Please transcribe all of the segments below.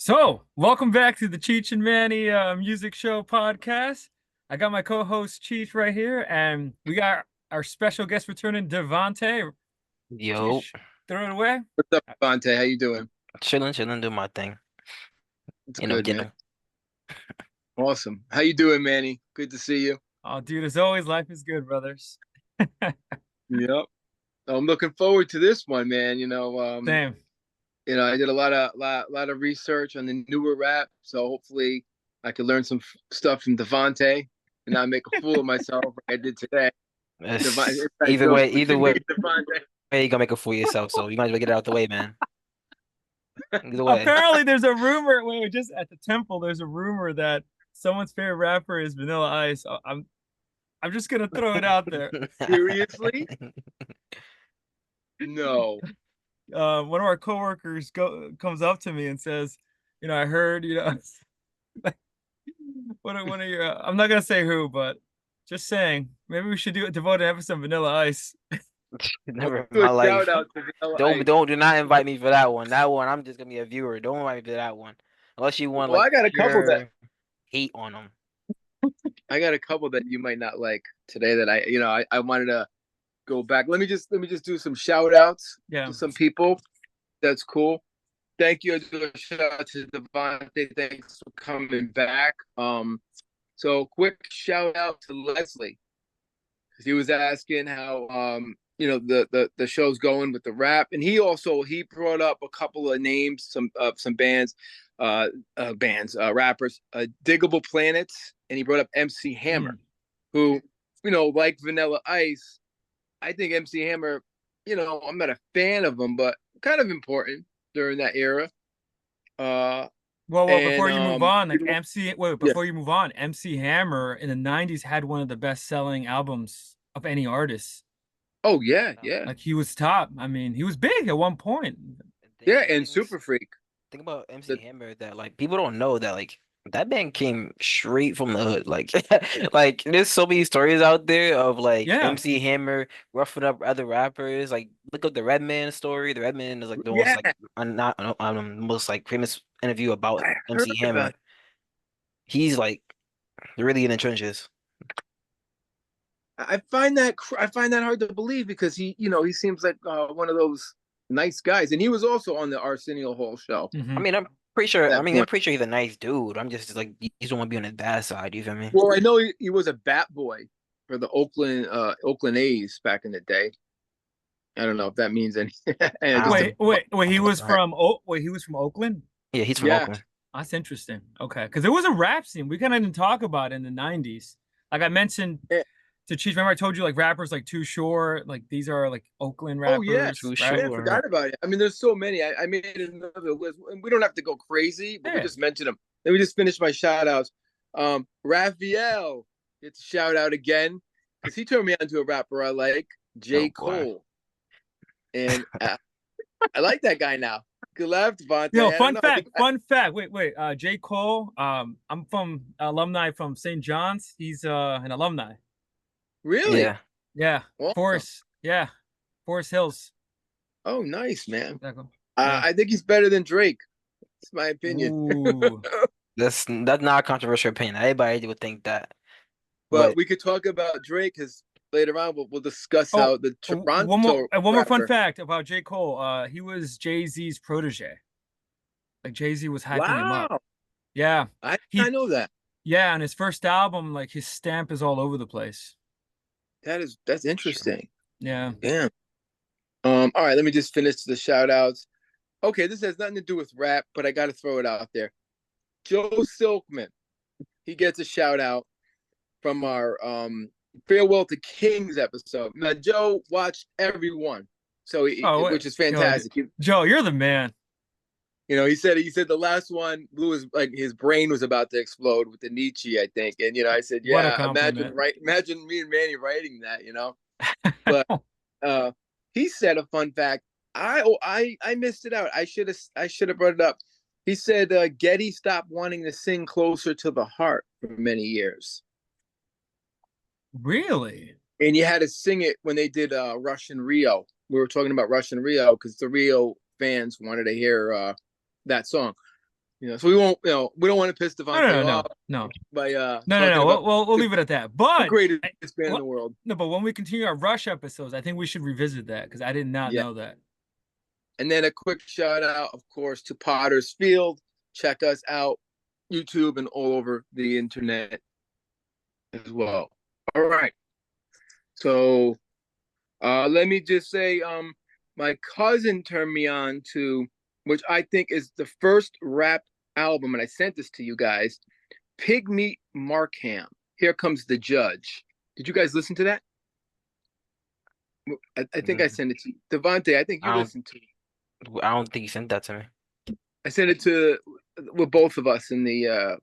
So, welcome back to the Cheech and Manny Music Show podcast. I got my co-host Cheech right here, and we got our special guest returning, Davante. Yo, Cheech, throw it away. What's up, Davanta? How you doing? chilling, do my thing. It's You know, good, man. getting Awesome. How you doing, Manny? Good to see you. Oh, dude, as always, life is good, brothers. Yep. I'm looking forward to this one, man. Same. I did a lot of research on the newer rap, so hopefully I could learn some stuff from Davante and not make a fool of myself like I did today. either way, either way, Davante. you gonna make it for yourself. So you might as well get it out the way, man. Either way, Apparently, there's a rumor. Wait, just at the temple, there's a rumor that someone's favorite rapper is Vanilla Ice. I'm just gonna throw it out there. Seriously? No. One of our coworkers comes up to me and says, I heard, one of your, I'm not gonna say who, but just saying, maybe we should devote an episode of Vanilla Ice. Never in Do my a life. shout out to Vanilla Ice. Do not invite me for that one. That one, I'm just gonna be a viewer. Don't invite me to that one, unless you want Well, like I got a couple that hate on them. that you might not like today that I wanted to go back. Let me just do some shout outs to some people. That's cool. Thank you. I do a shout out to Davante. Thanks for coming back. So quick shout out to Leslie. He was asking how the show's going with the rap. And he brought up a couple of names, some bands, rappers, Diggable Planets, and he brought up MC Hammer, who, like Vanilla Ice. I think MC Hammer, I'm not a fan of him, but kind of important during that era. Before you move on, before you move on, MC Hammer in the 90s had one of the best-selling albums of any artist. Oh, yeah, yeah. Like, he was top. I mean, he was big at one point. Yeah, and Super Freak. Think about MC Hammer, that like people don't know that like that band came straight from the hood. Like like there's so many stories out there of like MC Hammer roughing up other rappers. Like look up the Redman story. The Redman is like the most like most like famous interview about MC Hammer. He's like really in the trenches. I find that hard to believe because he seems like one of those nice guys, and he was also on the Arsenio Hall show. I mean, I'm pretty sure. I'm pretty sure he's a nice dude. I'm just like he doesn't want to be on his bad side. You feel me? Well, I know he was a bat boy for the Oakland A's back in the day. I don't know if that means anything. Wait, he was from Oakland? Yeah, he's from Oakland. That's interesting. Okay, because there was a rap scene we kind of didn't talk about in the 90s. Like I mentioned to Cheech, remember I told you like rappers like Too Short, like these are like Oakland rappers. Oh yeah, Too Short. I forgot about it. I mean, there's so many. I made another list, and we don't have to go crazy, but we just mentioned them. Let me just finish my shout outs. Raphael gets a shout out again because he turned me on to a rapper I like, J. Cole. And I like that guy now. Good laugh, Davante. Yo, fun fact. Wait. J. Cole. I'm from alumni from St. John's. He's an alumni. Really? Yeah. Awesome. Forest Hills. Oh, nice, man. Exactly. I think he's better than Drake. That's my opinion. That's not a controversial opinion. Everybody would think that. But we could talk about Drake because later on we'll discuss how the Toronto. One more fun fact about J. Cole. He was Jay-Z's protege. Like Jay-Z was hyping him up. Yeah. I know that. Yeah, on his first album, like his stamp is all over the place. That's interesting. Yeah. Damn. All right, let me just finish the shout outs. Okay, this has nothing to do with rap, but I gotta throw it out there. Joe Silkman. He gets a shout out from our Farewell to Kings episode. Now Joe watched every one. So which is fantastic. Joe, you're the man. He said the last one blew his brain was about to explode with the Nietzsche, I think. And I said, yeah, imagine me and Manny writing that, But he said a fun fact. I missed it out. I should have brought it up. He said Getty stopped wanting to sing Closer to the Heart for many years. Really? And you had to sing it when they did Russian Rio. We were talking about Russian Rio because the Rio fans wanted to hear that song. You know, so we won't, you know, we don't want to piss Davanta off. By no. We'll leave it at that. But the greatest band in the world. No, but when we continue our Rush episodes, I think we should revisit that because I did not know that. And then a quick shout out, of course, to Potter's Field. Check us out, YouTube and all over the internet as well. All right. So let me just say, my cousin turned me on to, which I think is the first rap album, and I sent this to you guys, Pigmeat Markham. Here Comes the Judge. Did you guys listen to that? I think I sent it to you. Davante, I think you listened to it. I don't think you sent that to me. I sent it with both of us in the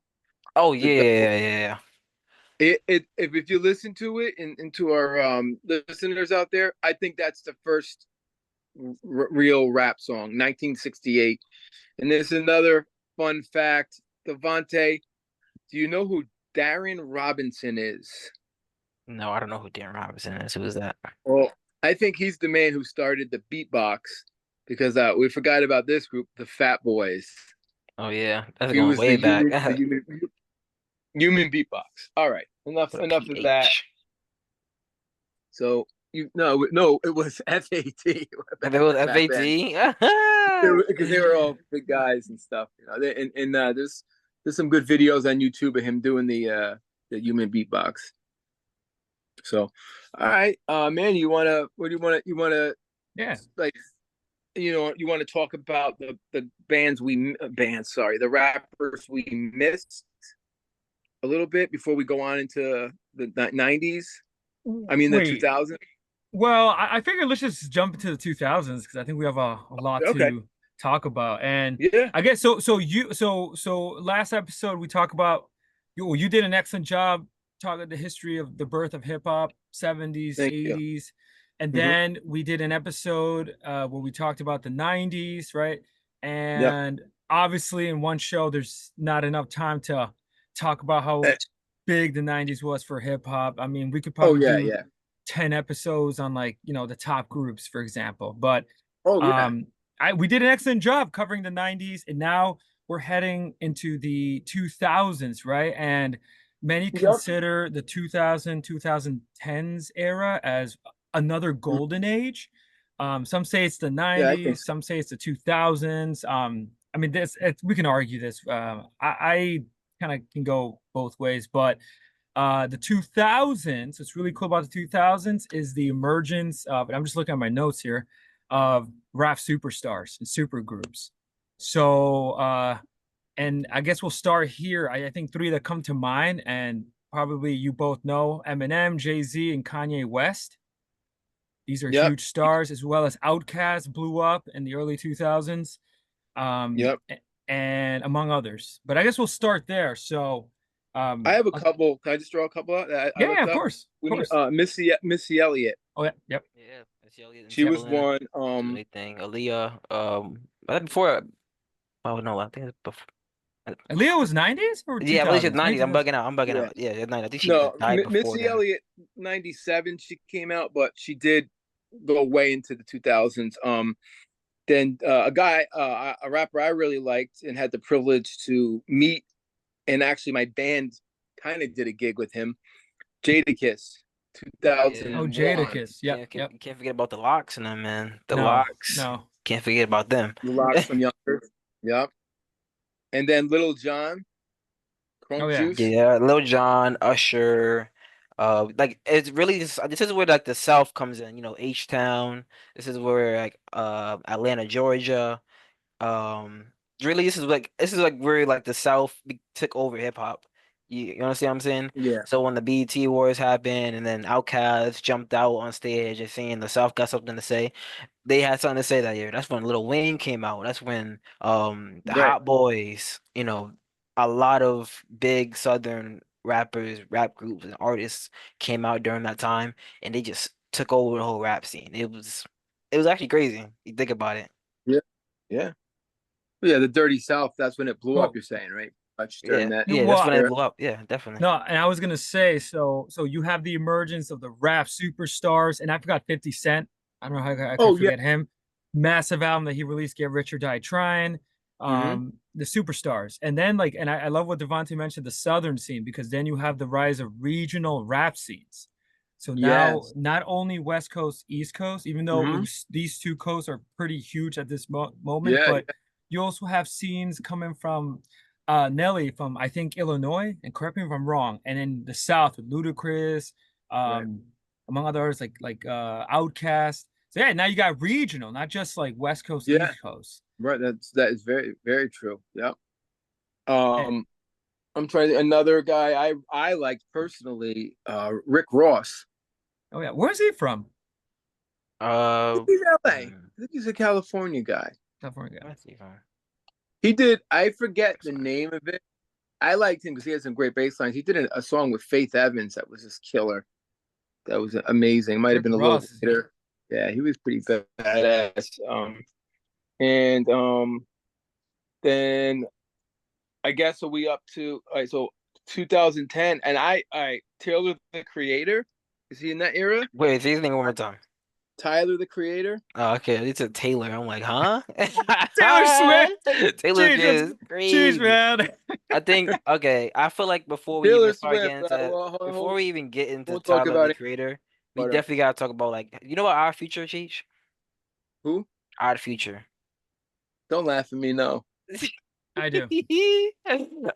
oh yeah. If you listen to it and to our listeners out there, I think that's the first real rap song, 1968. And there's another fun fact, Davante. Do you know who Darren Robinson is? No, I don't know who Darren Robinson is. Who is that? Well, I think he's the man who started the beatbox, because we forgot about this group, the Fat Boys. Oh yeah, that's going way back. Human beatbox. All right, enough of that. So it was FAT. It was FAT because they were all big guys and stuff. You know, there's some good videos on YouTube of him doing the human beatbox. So, all right, man, you wanna like, you know, you want to talk about the the rappers we missed a little bit before we go on into the 90s? I mean, the 2000s. Well, I figured let's just jump into the 2000s because I think we have a lot to talk about. And I guess so last episode we talked about you did an excellent job talking the history of the birth of hip hop, 70s, 80s. And then we did an episode where we talked about the 90s, right? And obviously in one show there's not enough time to talk about how big the 90s was for hip hop. I mean, we could probably do 10 episodes on, like, you know, the top groups, for example. But we did an excellent job covering the 90s, and now we're heading into the 2000s, right? And many consider the 2010s era as another golden age. Some say it's the 90s, some say it's the 2000s. I mean, we can argue this. I kind of can go both ways, but the 2000s, what's really cool about the 2000s is the emergence of, and I'm just looking at my notes here, of rap superstars and super groups. So, and I guess we'll start here. I think three that come to mind, and probably you both know: Eminem, Jay-Z, and Kanye West. These are huge stars, as well as Outkast blew up in the early 2000s. And among others. But I guess we'll start there. So I have a couple. Can I just throw a couple out? Of course. Missy Elliott. Oh yeah, Yeah, Missy Elliott. She was one. Anything. Aaliyah. Before. Oh no, I think it's before. Aaliyah was 90s or 2000s? Yeah, I believe she's 90s. I'm bugging out. Yeah, 90s. I think she died before Missy Elliott, 97. She came out, but she did go way into the 2000s. Then a rapper I really liked and had the privilege to meet, and actually my band kind of did a gig with him, Jadakiss, 2000. Oh, Jadakiss, you can't forget about the Locks and them, man. The Locks. No. Can't forget about them. The Locks from Younger. Yep. And then Little John, Crunk Juice. Yeah, Lil Jon, Usher. Like, it's really this is where, like, the South comes in, you know, H-Town. This is where, like, Atlanta, Georgia. Really, this is like where, like, the South took over hip hop. You understand what I'm saying? Yeah. So when the BET Wars happened, and then Outkast jumped out on stage and saying the South got something to say, they had something to say that year. That's when Lil Wayne came out. That's when the Hot Boys, you know, a lot of big Southern rappers, rap groups, and artists came out during that time, and they just took over the whole rap scene. It was actually crazy. You think about it. Yeah. The Dirty South. That's when it blew up. You're saying, right? That's when it blew up. Yeah, definitely. No, and I was gonna say, so you have the emergence of the rap superstars, and I forgot 50 Cent. I don't know how I could forget him. Massive album that he released, Get Rich or Die Trying. the superstars, and then like, and I love what Davanta mentioned, the southern scene, because then you have the rise of regional rap scenes. So now not only West Coast, East Coast, even though these two coasts are pretty huge at this moment, but you also have scenes coming from Nelly from, I think, Illinois, and correct me if I'm wrong, and in the South with Ludacris, among others like Outkast. So yeah, now you got regional, not just like West Coast, East Coast. Right. That is very, very true. Yeah. I'm trying to, another guy I liked personally, Rick Ross. Oh yeah, where's he from? He's LA. I think he's a California guy. California guy. He did. I forget the name of it. I liked him because he had some great bass lines. He did a song with Faith Evans that was just killer. That was amazing. Might have been a little later. Yeah, he was pretty badass. And then I guess so we up to so 2010, and I Taylor the Creator, is he in that era? Wait, say his name one more time. Tyler the Creator. Oh, okay. It's a Taylor. I'm like, huh? Taylor Swift. Taylor is crazy. Jeez, man. I think okay. I feel like before we even start getting into before we even get into Tyler the Creator, we definitely gotta talk about like you know what Odd Future, Cheech? Who? Odd Future. Don't laugh at me, no. I do.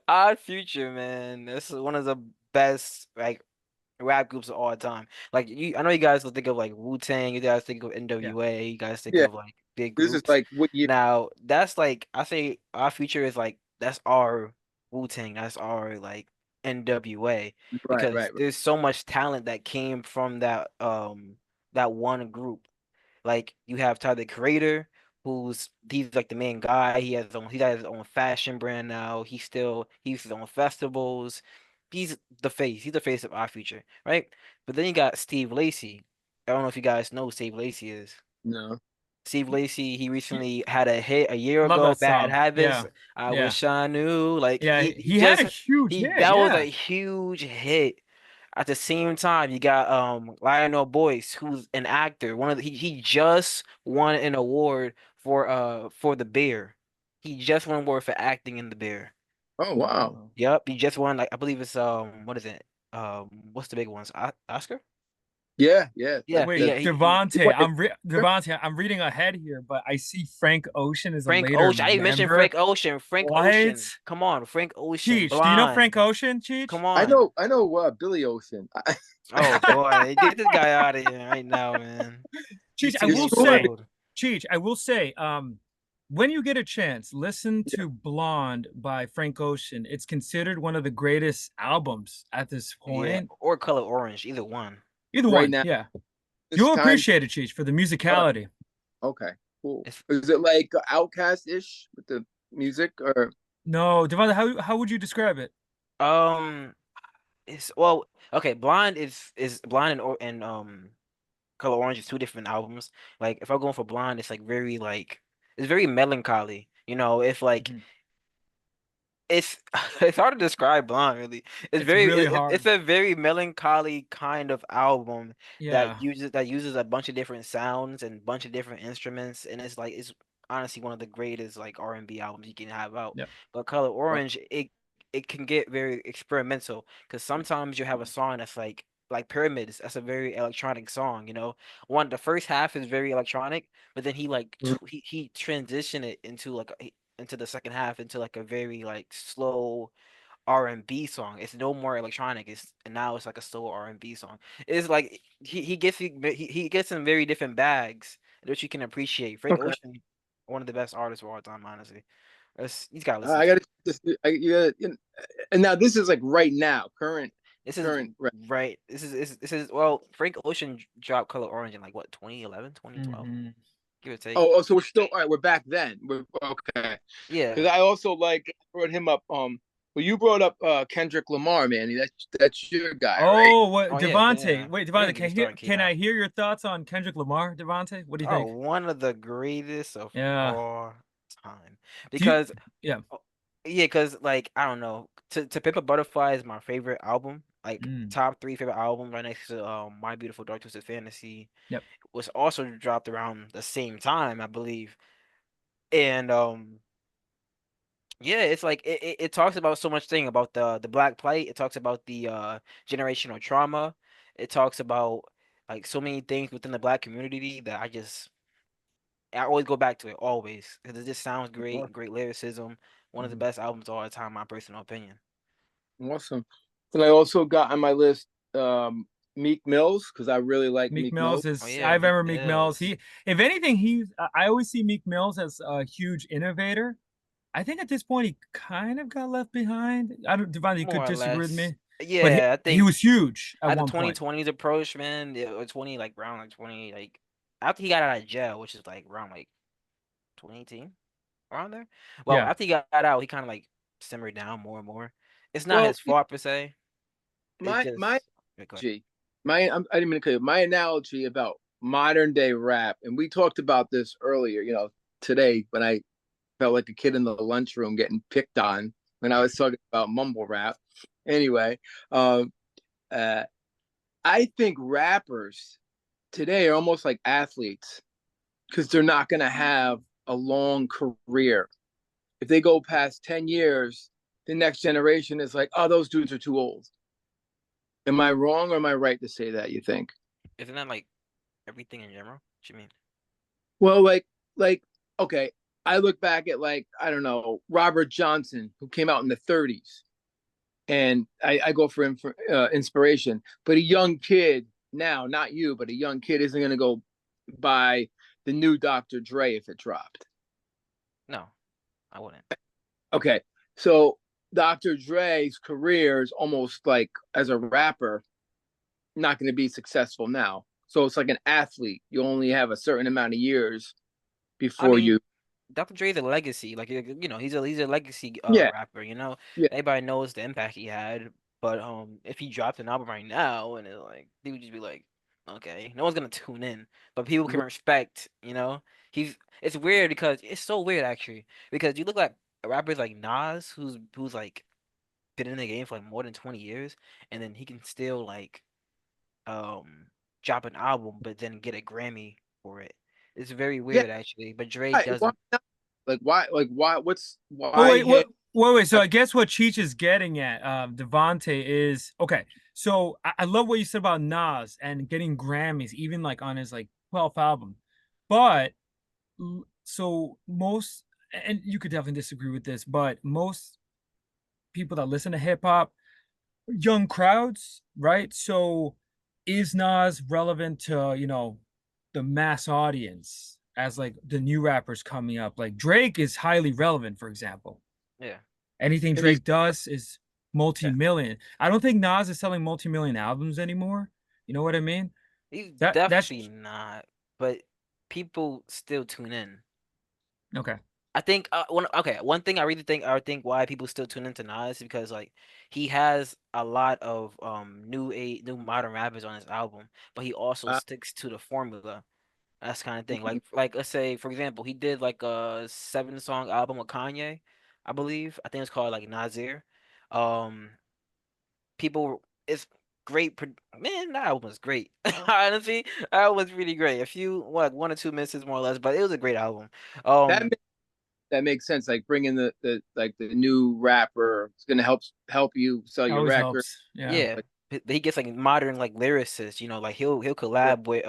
Odd Future, man. This is one of the best like rap groups of all time. Like I know you guys will think of like Wu-Tang, you guys think of NWA, you guys think of like big groups. This is like what year? Now that's like I say our future is like that's our Wu-Tang, that's our like NWA because there's so much talent that came from that one group. Like you have Tyler the Creator, he's like the main guy. He got his own fashion brand now. He's his own festivals. He's the face. He's the face of our future, right? But then you got Steve Lacy. I don't know if you guys know who Steve Lacy is. No. Steve Lacy, he recently had a hit a year ago, Bad Habits. I wish I knew. Like he had a huge hit. That was a huge hit. At the same time, you got Lionel Boyce, who's an actor. He just won an award for The Bear. He just won an award for acting in The Bear. Oh wow. Yep, he just won like I believe it's what is it? What's the big ones? Oscar? Yeah. Wait, Davanta, I'm reading ahead here, but I see Frank Ocean is Frank a later Ocean. I didn't mention Frank Ocean. Ocean. Come on, Frank Ocean. Cheech, do you know Frank Ocean, Cheech? Come on. I know Billy Ocean. Oh boy, get this guy out of here right now, man. Cheech, I will say, when you get a chance, listen to Blonde by Frank Ocean. It's considered one of the greatest albums at this point. Or Color Orange, either one. Either one, yeah. You'll appreciate it, Cheech, for the musicality. Okay, cool. Is it like Outkast-ish with the music, or no? Davanta, how would you describe it? It's okay. Blind is Blind and Color Orange is two different albums. Like if I'm going for Blind, it's like very like it's very melancholy. You know, if like it's hard to describe Blonde really. It's very really hard. It's a very melancholy kind of album that uses a bunch of different sounds and a bunch of different instruments, and it's honestly one of the greatest like R&B albums you can have out. But Color Orange, it can get very experimental because sometimes you have a song that's like Pyramids. That's a very electronic song, you know. The first half is very electronic, but then he he transitioned it into like into the second half into like a very like slow R&B song. It's no more electronic. And now it's like a slow R&B song. It's like he gets in very different bags that you can appreciate. Frank Ocean, one of the best artists of all time, honestly. He's got to listen. And now this is like right now, current. This is well, Frank Ocean dropped Color Orange in like what 2011, 2012. Give or take. Oh, so we're still all right. We're back then. We're okay. Yeah. Because I also brought him up. Well, you brought up Kendrick Lamar, man. That's your guy. What Davanta? Wait, Davanta, can I hear your thoughts on Kendrick Lamar, Davanta? What do you think? One of the greatest of all time. Because because like I don't know, To Pimp a Butterfly is my favorite album. Like top 3 favorite album, right next to My Beautiful Dark Twisted Fantasy. Yep. Was also dropped around the same time, I believe. And Yeah, it's like it talks about so much thing about the black plight. It talks about the generational trauma. It talks about like so many things within the black community that I always go back to it always because it just sounds great, great lyricism. One of the best albums of all time, in my personal opinion. Awesome. And I also got on my list Meek Mills because I really like Meek Meek Mills Mills. is Oh yeah, I Meek remember Meek Mills. Mills. He, if anything, I always see Meek Mills as a huge innovator. I think at this point he kind of got left behind. I don't, Devon, you could More or disagree with less. me, but Yeah, I he think was huge at at the one point. 2020s approach, man, or 20 like around like 20 like after he got out of jail, which is like around like 2018, around there. Well, Yeah. after he got out, he kind of like simmered down more and more. It's not Well, his fault per se. It's my just yeah, go ahead. analogy, I didn't mean to cut you. My analogy about modern day rap, and we talked about this earlier. Today when I felt like a kid in the lunchroom getting picked on when I was talking about mumble rap. Anyway, um, uh, I think rappers today are almost like athletes because they're not going to have a long career. If they go past 10 years, the next generation is like, oh, those dudes are too old. Am I wrong or am I right to say that, you think? Isn't that like everything in general? What you mean? Well, like, okay, I look back at like, I don't know, Robert Johnson, who came out in the 30s. And I go for him for inspiration. But a young kid now, not you, but a young kid isn't going to go buy the new Dr. Dre if it dropped. No, I wouldn't. Okay, so Dr. Dre's career is almost like as a rapper, not going to be successful now. So it's like an athlete. You only have a certain amount of years I before mean, you. Dr. Dre's a legacy. Like he's a legacy Yeah, rapper, you know. yeah, Everybody knows the impact he had, but if he dropped an album right now and it like they would just be like, okay, no one's gonna tune in. But people can respect, you know. He's it's weird because it's so weird actually. Because you look like rappers like Nas who's like been in the game for like more than 20 years and then he can still like um drop an album but then get a Grammy for it. It's very yeah. weird actually, but Dre Why doesn't. not? Like why? Like why? Well, Why wait, him? wait. So I guess what Cheech is getting at, Davante, is okay. So I love what you said about Nas and getting Grammys, even like on his like 12th album. But so most, and you could definitely disagree with this, but most people that listen to hip hop, young crowds, right? So is Nas relevant to, the mass audience as like the new rappers coming up? Like Drake is highly relevant, for example. Yeah. Anything And he's Drake does is Yeah. multi-million. I don't think Nas is selling multi-million albums anymore. You know what I mean? He's That's definitely not, but people still tune in. okay. I think one thing I think why people still tune into Nas is because like he has a lot of new modern rappers on his album, but he also uh, sticks to the formula. That's kind of thing. Like let's say for example, he did like a 7 song album with Kanye, I believe. I think it's called like Nasir. Um people it's great man, that album was great. Honestly, that album was really great. A few what 1 or 2 misses more or less, but it was a great album. that Um that makes sense. Like bringing the new rapper is gonna help you sell It your always record. helps. Yeah. yeah, Like, he gets like modern like lyricists, you know, like he'll yeah, collab with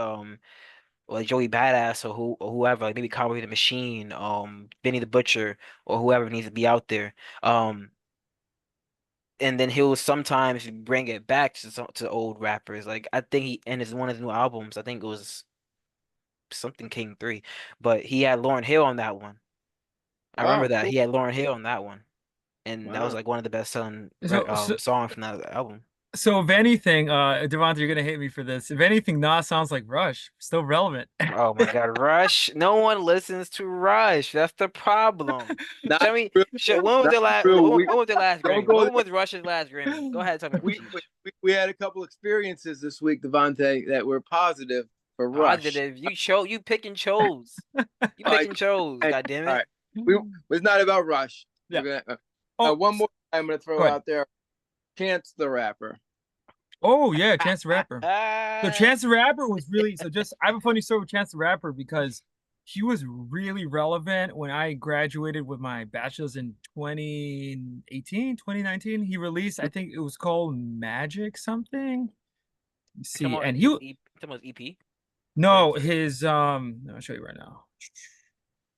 like Joey Badass or whoever, like maybe Conway the Machine, Benny the Butcher or whoever needs to be out there. Um and then he'll sometimes bring it back to old rappers. Like I think he in his one of his new albums, I think it was something King 3, but he had Lauryn Hill on that one. I remember wow, that. cool. He had Lauryn Hill on that one. And that was Wow. like one of the best selling So, so, songs from that album. so if anything, Devonta, you're gonna hate me for this. If anything, Nas sounds like Rush, still relevant. Oh my God, Rush. No one listens to Rush. That's the problem. Not Tell me, real. when was Not their last real. when was their last Don't Grammy? go When there. was Rush's last Grammy? Go ahead, tell me, We, Cheech. we had a couple experiences this week, Davante, that were positive for Rush. Positive. You pick and chose. You All pick right, and chose, all god damn right. it. We it's not about Rush. Yeah. We're gonna Oh, one more I'm gonna go throw ahead. out there. Chance the Rapper. Oh yeah, Chance the Rapper. So Chance the Rapper was really so. Just I have a funny story with Chance the Rapper because he was really relevant when I graduated with my bachelor's in 2018, 2019. He released, I think it was called Magic something. See, and EP. No, his I'll show you right now.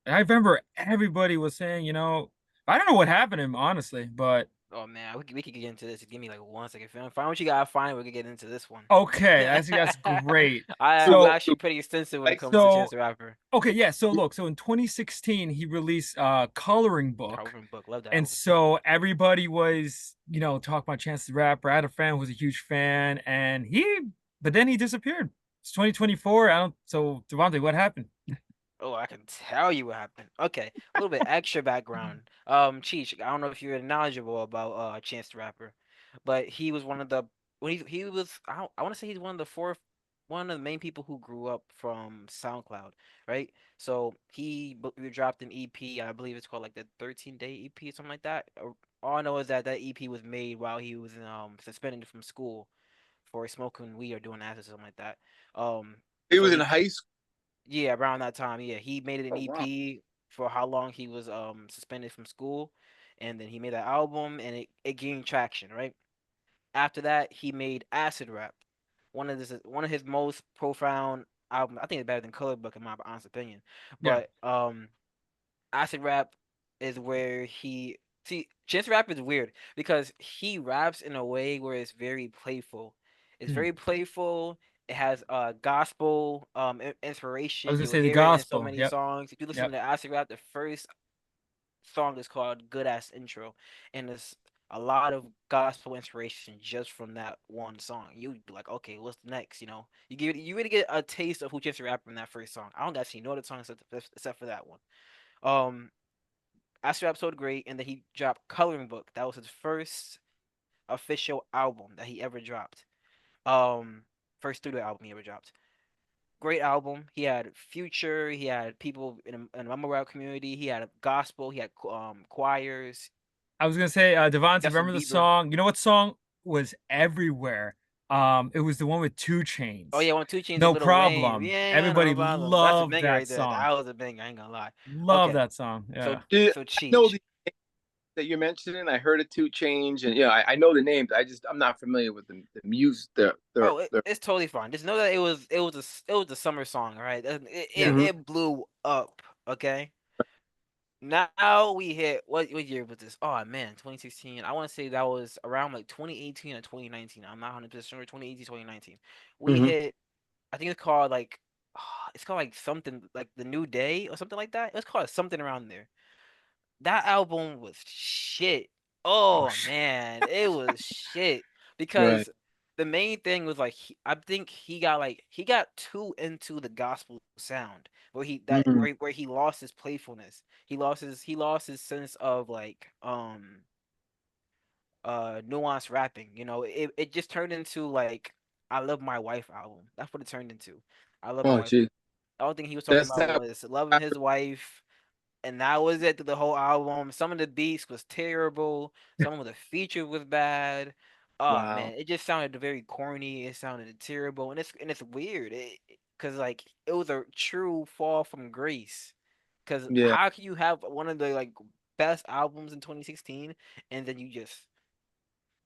I remember everybody was saying, I don't know what happened to him, honestly, but oh man, we could get into this. Give me like 1 second. Find what you gotta find. We could get into this one. okay, that's great. I'm So, actually pretty extensive when it comes to Chance the Rapper. Okay, yeah. So look, so in 2016 he released Coloring Book. Coloring Book, love that. And album. So everybody was, talking about Chance the Rapper. I had a fan who was a huge fan, and but then he disappeared. It's 2024. So Davanta, what happened? Oh, I can tell you what happened. Okay, a little bit extra background. Cheech, I don't know if you're knowledgeable about Chance the Rapper, but he was one of the when he was I want to say he's one of the main people who grew up from SoundCloud, right? So he dropped an EP, I believe it's called like the 13-day EP, something like that. All I know is that EP was made while he was suspended from school for smoking weed or doing acid or something like that. He was in high school. Yeah, around that time. Yeah, he made it an EP for how long he was suspended from school, and then he made that album, and it gained traction. Right after that, he made Acid Rap, one of his most profound albums. I think it's better than Color Book in my honest opinion. But Acid Rap is where he Chance Rap is weird because he raps in a way where it's very playful. It's very playful. It has gospel inspiration. I was gonna You'll say the hear it in so gospel. many songs. If you listen to Acid Rap, the first song is called Good Ass Intro, and it's a lot of gospel inspiration just from that one song. You'd be like, okay, what's next? You really get a taste of who Chance the Rapper in that first song. I don't actually know the song except for that one. Acid Rap sold great, and then he dropped Coloring Book. That was his first official album that he ever dropped. First studio album he ever dropped. Great album. He had Future. He had people in the mumble rap community. He had gospel. He had choirs. I was gonna say, Davanta, remember the song? You know what song was everywhere? It was the one with 2 Chainz. Oh yeah, 2 Chainz. No Little Problem. Wayne. Yeah, Everybody no problem. loved That's a banger that right there. song. That was a banger. I ain't gonna lie. Love that song. Yeah. So Cheech. I know that you're mentioning. I heard it 2 Chainz, and I know the names. I'm not familiar with the music. It's totally fine. Just know that it was a summer song, all right? It blew up. Okay. Now we hit what year was this? Oh man, 2016. I want to say that was around like 2018 or 2019. I'm not 100% sure. 2018, 2019. We hit. I think it's called like something like The New Day or something like that. It's called something around there. That album was shit. Oh man, it was shit because the main thing was like I think he got too into the gospel sound where he lost his playfulness. He lost his sense of like nuanced rapping. It just turned into like I Love My Wife album. That's what it turned into. I Love My Wife. Geez. The only thing he was talking about was loving his wife, and that was it through the whole album. Some of the beats was terrible. Some of the features was bad. Oh man, it just sounded very corny. It sounded terrible, and it's weird. Cause like it was a true fall from grace. Cause how can you have one of the like best albums in 2016 and then you just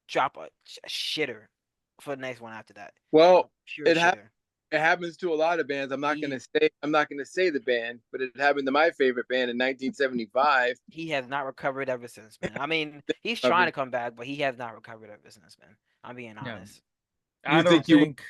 drop a shitter for the next one after that? Well, it happens to a lot of bands. I'm not gonna say the band, but it happened to my favorite band in 1975. He has not recovered ever since, man. I mean, he's trying to come back, but he has not recovered ever since, man. I'm being honest. I don't think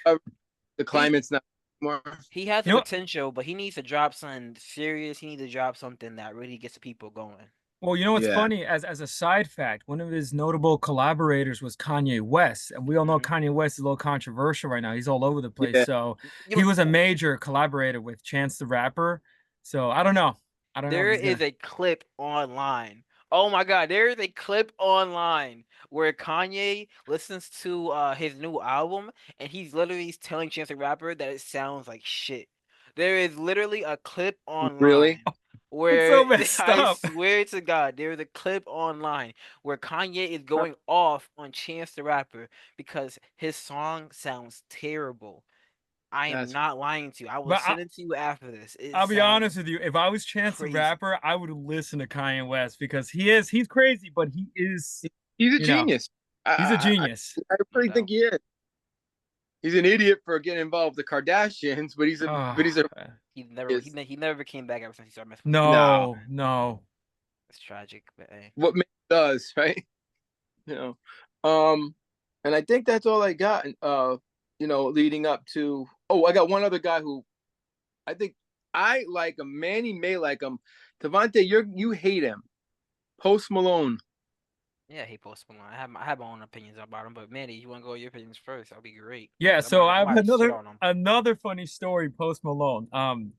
the climate's not more. He has the potential, but he needs to drop something serious. He needs to drop something that really gets the people going. Well, you know what's funny? As a side fact, one of his notable collaborators was Kanye West, and we all know Kanye West is a little controversial right now. He's all over the place. Yeah. So he was a major collaborator with Chance the Rapper. So I don't know. There is a clip online. Oh my God, there is a clip online where Kanye listens to his new album, and he's literally telling Chance the Rapper that it sounds like shit. There is literally a clip online. Really? Where so messed up. I swear to God, there's a clip online where Kanye is going off on Chance the Rapper because his song sounds terrible. I am not lying to you. I will send it to you after this. I'll be honest with you. If I was Chance the Rapper, I would listen to Kanye West because he's crazy, but he's a genius. He's a genius. I really think he is. He's an idiot for getting involved with the Kardashians, but he never came back ever since he started messing with No. It's tragic, but hey. What man does, right? And I think that's all I got. Leading up to I got one other guy who I think I like him. Manny may like him. Davanta, you hate him. Post Malone. Yeah, I hate Post Malone. I have my own opinions about him, but Manny, you want to go with your opinions first? That'll be great. Yeah, so I have another funny story. Post Malone.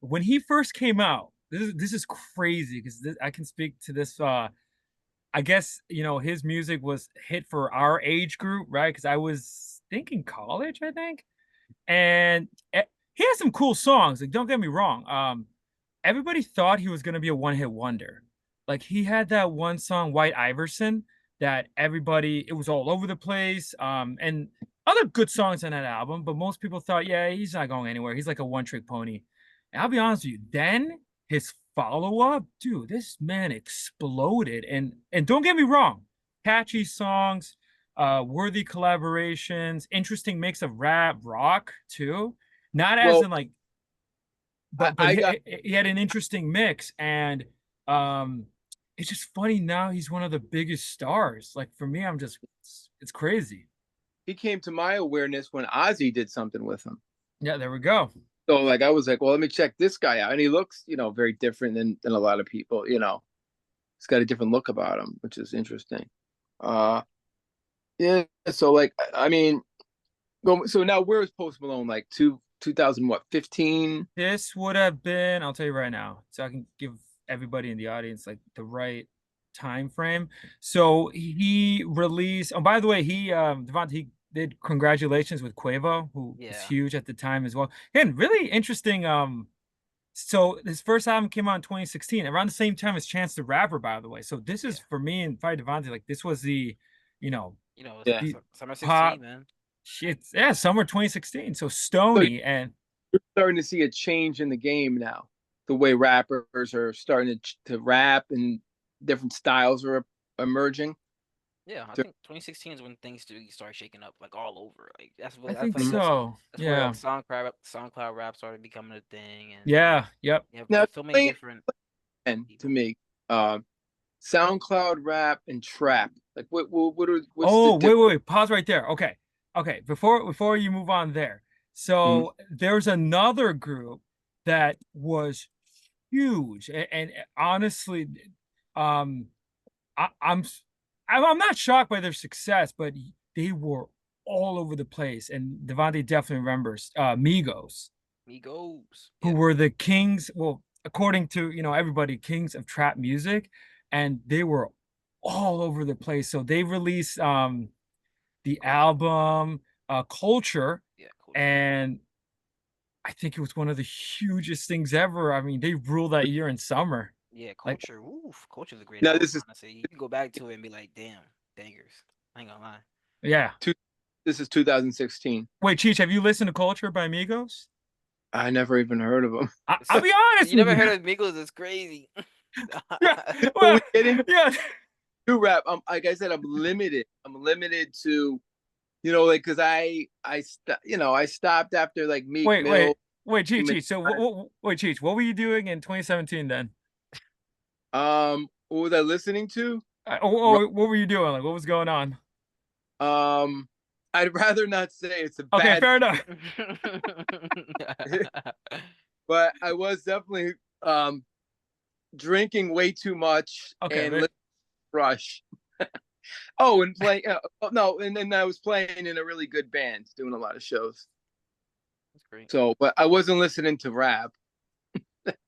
When he first came out, this is crazy because I can speak to this. I guess his music was hit for our age group, right? Because I was thinking college, I think, and he has some cool songs. Like, don't get me wrong. Everybody thought he was gonna be a one-hit wonder. Like, he had that one song, White Iverson, that it was all over the place. And other good songs on that album, but most people thought, yeah, he's not going anywhere. He's like a one-trick pony. And I'll be honest with you, then his follow-up, dude, this man exploded. And don't get me wrong, catchy songs, worthy collaborations, interesting mix of rap, rock too. Not as in like, but he had an interesting mix. And it's just funny now he's one of the biggest stars. Like, for me, it's crazy. He came to my awareness when Ozzy did something with him. Yeah, there we go. So like I was like, well, let me check this guy out. And he looks, very different than a lot of people, He's got a different look about him, which is interesting. Yeah, so like I mean, so now where is Post Malone? Like 2015? This would have been, I'll tell you right now, so I can give everybody in the audience like the right time frame. So he released, by the way, Davanta, he did Congratulations with Quavo, who was huge at the time as well. And really interesting. So his first album came out in 2016, around the same time as Chance the Rapper, by the way. So this is for me and probably Davanta, like this was the summer 16, man. Summer 2016. So Stoney, and you're starting to see a change in the game now. The way rappers are starting to rap and different styles are emerging. Yeah, I think 2016 is when things start shaking up, like all over. Like I think so. That's where like, SoundCloud rap started becoming a thing. And yep. Now, so many different. And to me, SoundCloud rap and trap. Like what's wait, pause right there. Okay. Before you move on there, so there's another group that was huge, and honestly, I'm not shocked by their success, but they were all over the place. And Davante definitely remembers Migos, who were the kings. Well, according to everybody, kings of trap music, and they were all over the place. So they released the album Culture, and I think it was one of the hugest things ever. I mean, they ruled that year in summer. Yeah, Culture. Culture's a great album, honestly. You can go back to it and be like, damn, dangers. I ain't gonna lie. Yeah. This is 2016. Wait, Cheech, have you listened to Culture by Migos? I never even heard of them. I'll be honest. You never heard of Migos? It's crazy. Well, New rap. Like I said, I'm limited. I'm limited to, because I stopped after like Meek Mill. Wait, Cheech. So Cheech, what were you doing in 2017 then? What was I listening to? What were you doing? Like, what was going on? I'd rather not say. It's okay. Fair enough. But I was definitely drinking way too much and Rush. And playing. And then I was playing in a really good band, doing a lot of shows. That's great. So, but I wasn't listening to rap.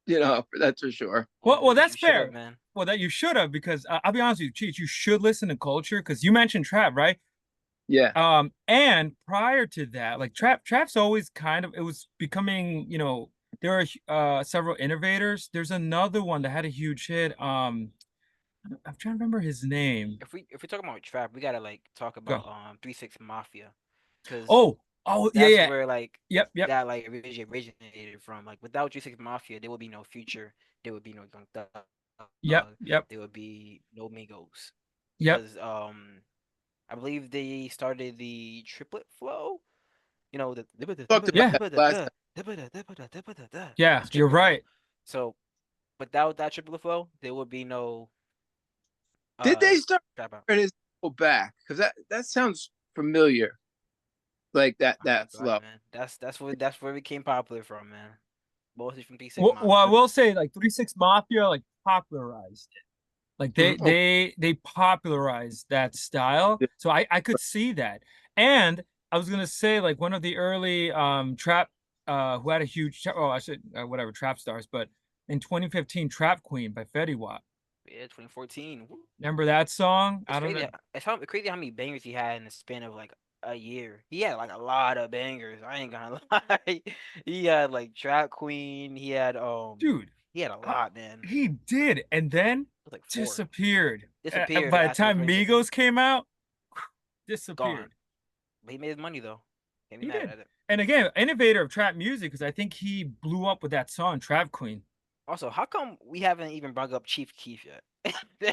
That's for sure. Well, that's fair, man. Well, that you should have, because I'll be honest with you, Cheech, you should listen to Culture, because you mentioned trap, right? Yeah. And prior to that, like trap's always it was becoming, there are several innovators. There's another one that had a huge hit. I'm trying to remember his name. If we talk about trap, we gotta like talk about 3 6 Mafia. Oh That's yeah. where like Yep. that like originated from. Like without 3 6 Mafia, there would be no Future, there would be no Young Thug, Yep. there would be no Migos. Yep. Because I believe they started the triplet flow. You know the Talked about that last time. Yeah, you're right. So without that triplet flow, there would be no Did they start trap out. Go back? Because that sounds familiar. Like that flow. Man. That's where it became popular from, man. Mostly from 3 6 Well, Mafia. I will say like 3 6 Mafia like popularized it. Like they popularized that style. So I could see that. And I was gonna say like one of the early trap who had a huge I should whatever trap stars, but in 2015 Trap Queen by Fetty Wap. Yeah, 2014. Remember that song? It's crazy. It's crazy how many bangers he had in the span of like a year. He had like a lot of bangers. I ain't gonna lie. He had like Trap Queen. He had Dude, he had a lot, man. He did, and then like disappeared. Disappeared By the time Migos came out, disappeared. Gone. But he made his money though. He did. And again, innovator of trap music because I think he blew up with that song Trap Queen. Also, how come we haven't even brought up Chief Keef yet?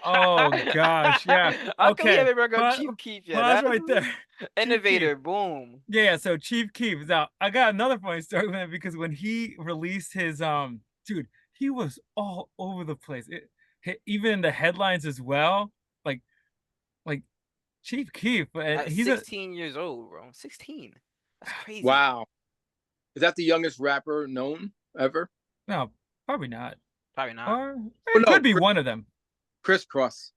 Oh gosh, yeah. How come we haven't brought up Chief Keef yet? Pause right there. Innovator, boom. Yeah, so Chief Keef. Now I got another funny story, man, because when he released his dude, he was all over the place. Even in the headlines as well. Like Chief Keef, and he's 16 years old, bro. 16. That's crazy. Wow. Is that the youngest rapper known ever? No, probably not. Probably not. Or it could be one of them. Crisscross.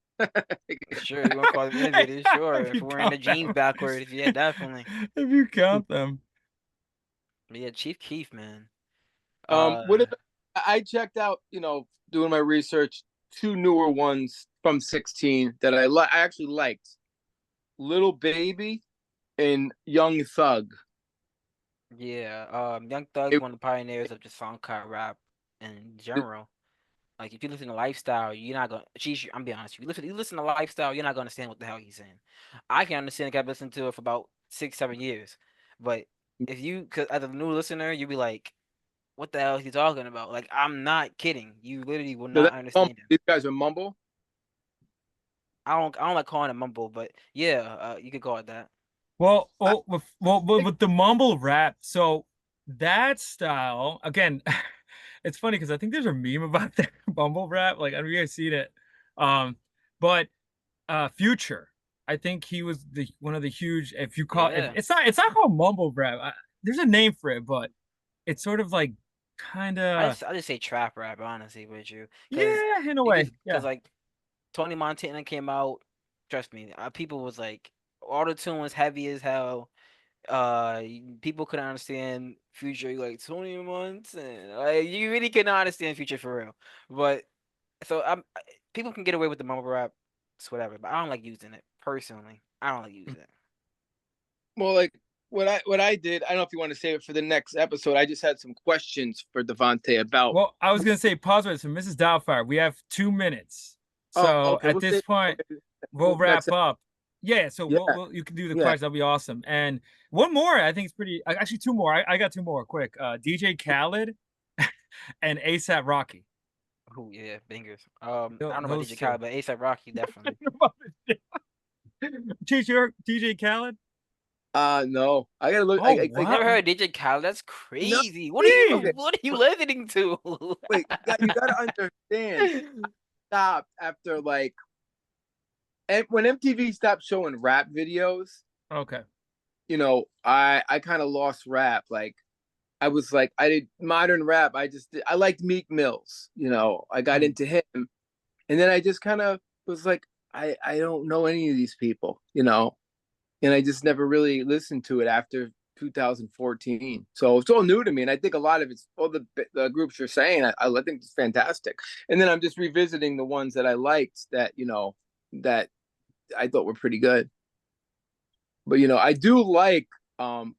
Sure, you want to call them innovators? Sure. If we're in the jeans backwards, yeah, definitely. If you count them. But yeah, Chief Keef, man. What if I checked out, doing my research, 2 newer ones from 16 that I actually liked. Little Baby and Young Thug. Yeah, Young Thug, one of the pioneers of just SoundCloud rap in general. Like if you listen to Lifestyle, you're not gonna. I'm being honest. If you listen to Lifestyle, you're not gonna understand what the hell he's saying. I can understand. I've listened to it for about 6-7 years, but cause as a new listener, you'll be like, "What the hell is he talking about?" Like I'm not kidding. You literally will not understand him. These guys are mumble. I don't like calling it mumble, but yeah, you could call it that. Well, with the mumble rap, so that style again. It's funny because I think there's a meme about that mumble rap. Like I don't know if you guys seen it. But Future, I think he was one of the huge. If you call it's not called mumble rap. There's a name for it, but it's sort of like kind of. I just say trap rap, honestly, with you. Yeah, in a way. Because like Tony Montana came out. Trust me, people was like, auto tune was heavy as hell. People couldn't understand Future like 20 months, and like you really couldn't understand Future for real. But so people can get away with the mumble rap, it's whatever. But I don't like using it personally. I don't like using it. Well, like what I did, I don't know if you want to save it for the next episode. I just had some questions for Davanta about. Well, I was gonna say pause it. So Mrs. Doubtfire, we have 2 minutes. So at this point, we'll wrap up. Yeah, so you can do the questions. That'll be awesome. And one more, I think it's pretty. Actually, 2 more. I got 2 more. Quick. DJ Khaled and ASAP Rocky. Oh yeah, bangers. I don't know about DJ Khaled, but ASAP Rocky definitely. Cheech, you're DJ Khaled? No. I gotta look. I never heard DJ Khaled. That's crazy. No, what are you listening to? Wait, you gotta understand. Stopped after like. And when MTV stopped showing rap videos, okay, I kind of lost rap. Like, I was like, I did modern rap. I liked Meek Mills. I got into him, and then I just kind of was like, I don't know any of these people, and I just never really listened to it after 2014. So it's all new to me, and I think a lot of it's all the groups you're saying. I think it's fantastic, and then I'm just revisiting the ones that I liked that that I thought were pretty good. But I do like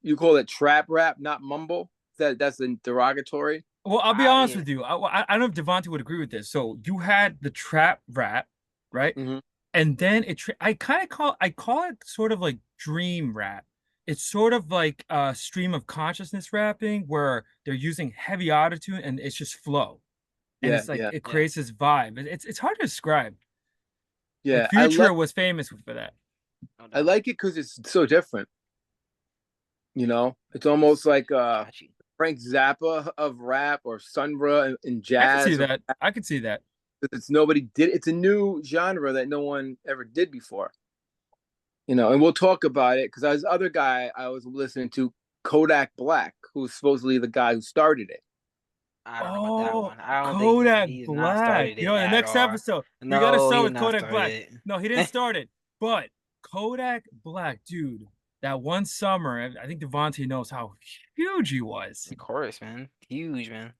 you call it trap rap, not mumble. That's a derogatory. Well, I'll be honest with you. I don't know if Davanta would agree with this. So you had the trap rap, right? Mm-hmm. And then I call it sort of like dream rap. it's sort of like a stream of consciousness rapping where they're using heavy autotune and it's just flow. And it's like it creates this vibe. It's hard to describe. Yeah, like Future was famous for that. I like it because it's so different. You know, it's almost like Frank Zappa of rap or Sun Ra and jazz. I could see that. It's nobody did. It's a new genre that no one ever did before. You know, and we'll talk about it because there's other guy I was listening to, Kodak Black, who's supposedly the guy who started it. I don't know about that one. I don't Kodak think he's Black. not started it. You know, in the next episode, we gotta start with Kodak Black. No, he didn't start it, but Kodak Black, dude. That one summer, I think Davanta knows how huge he was. Of course, man. Huge, man.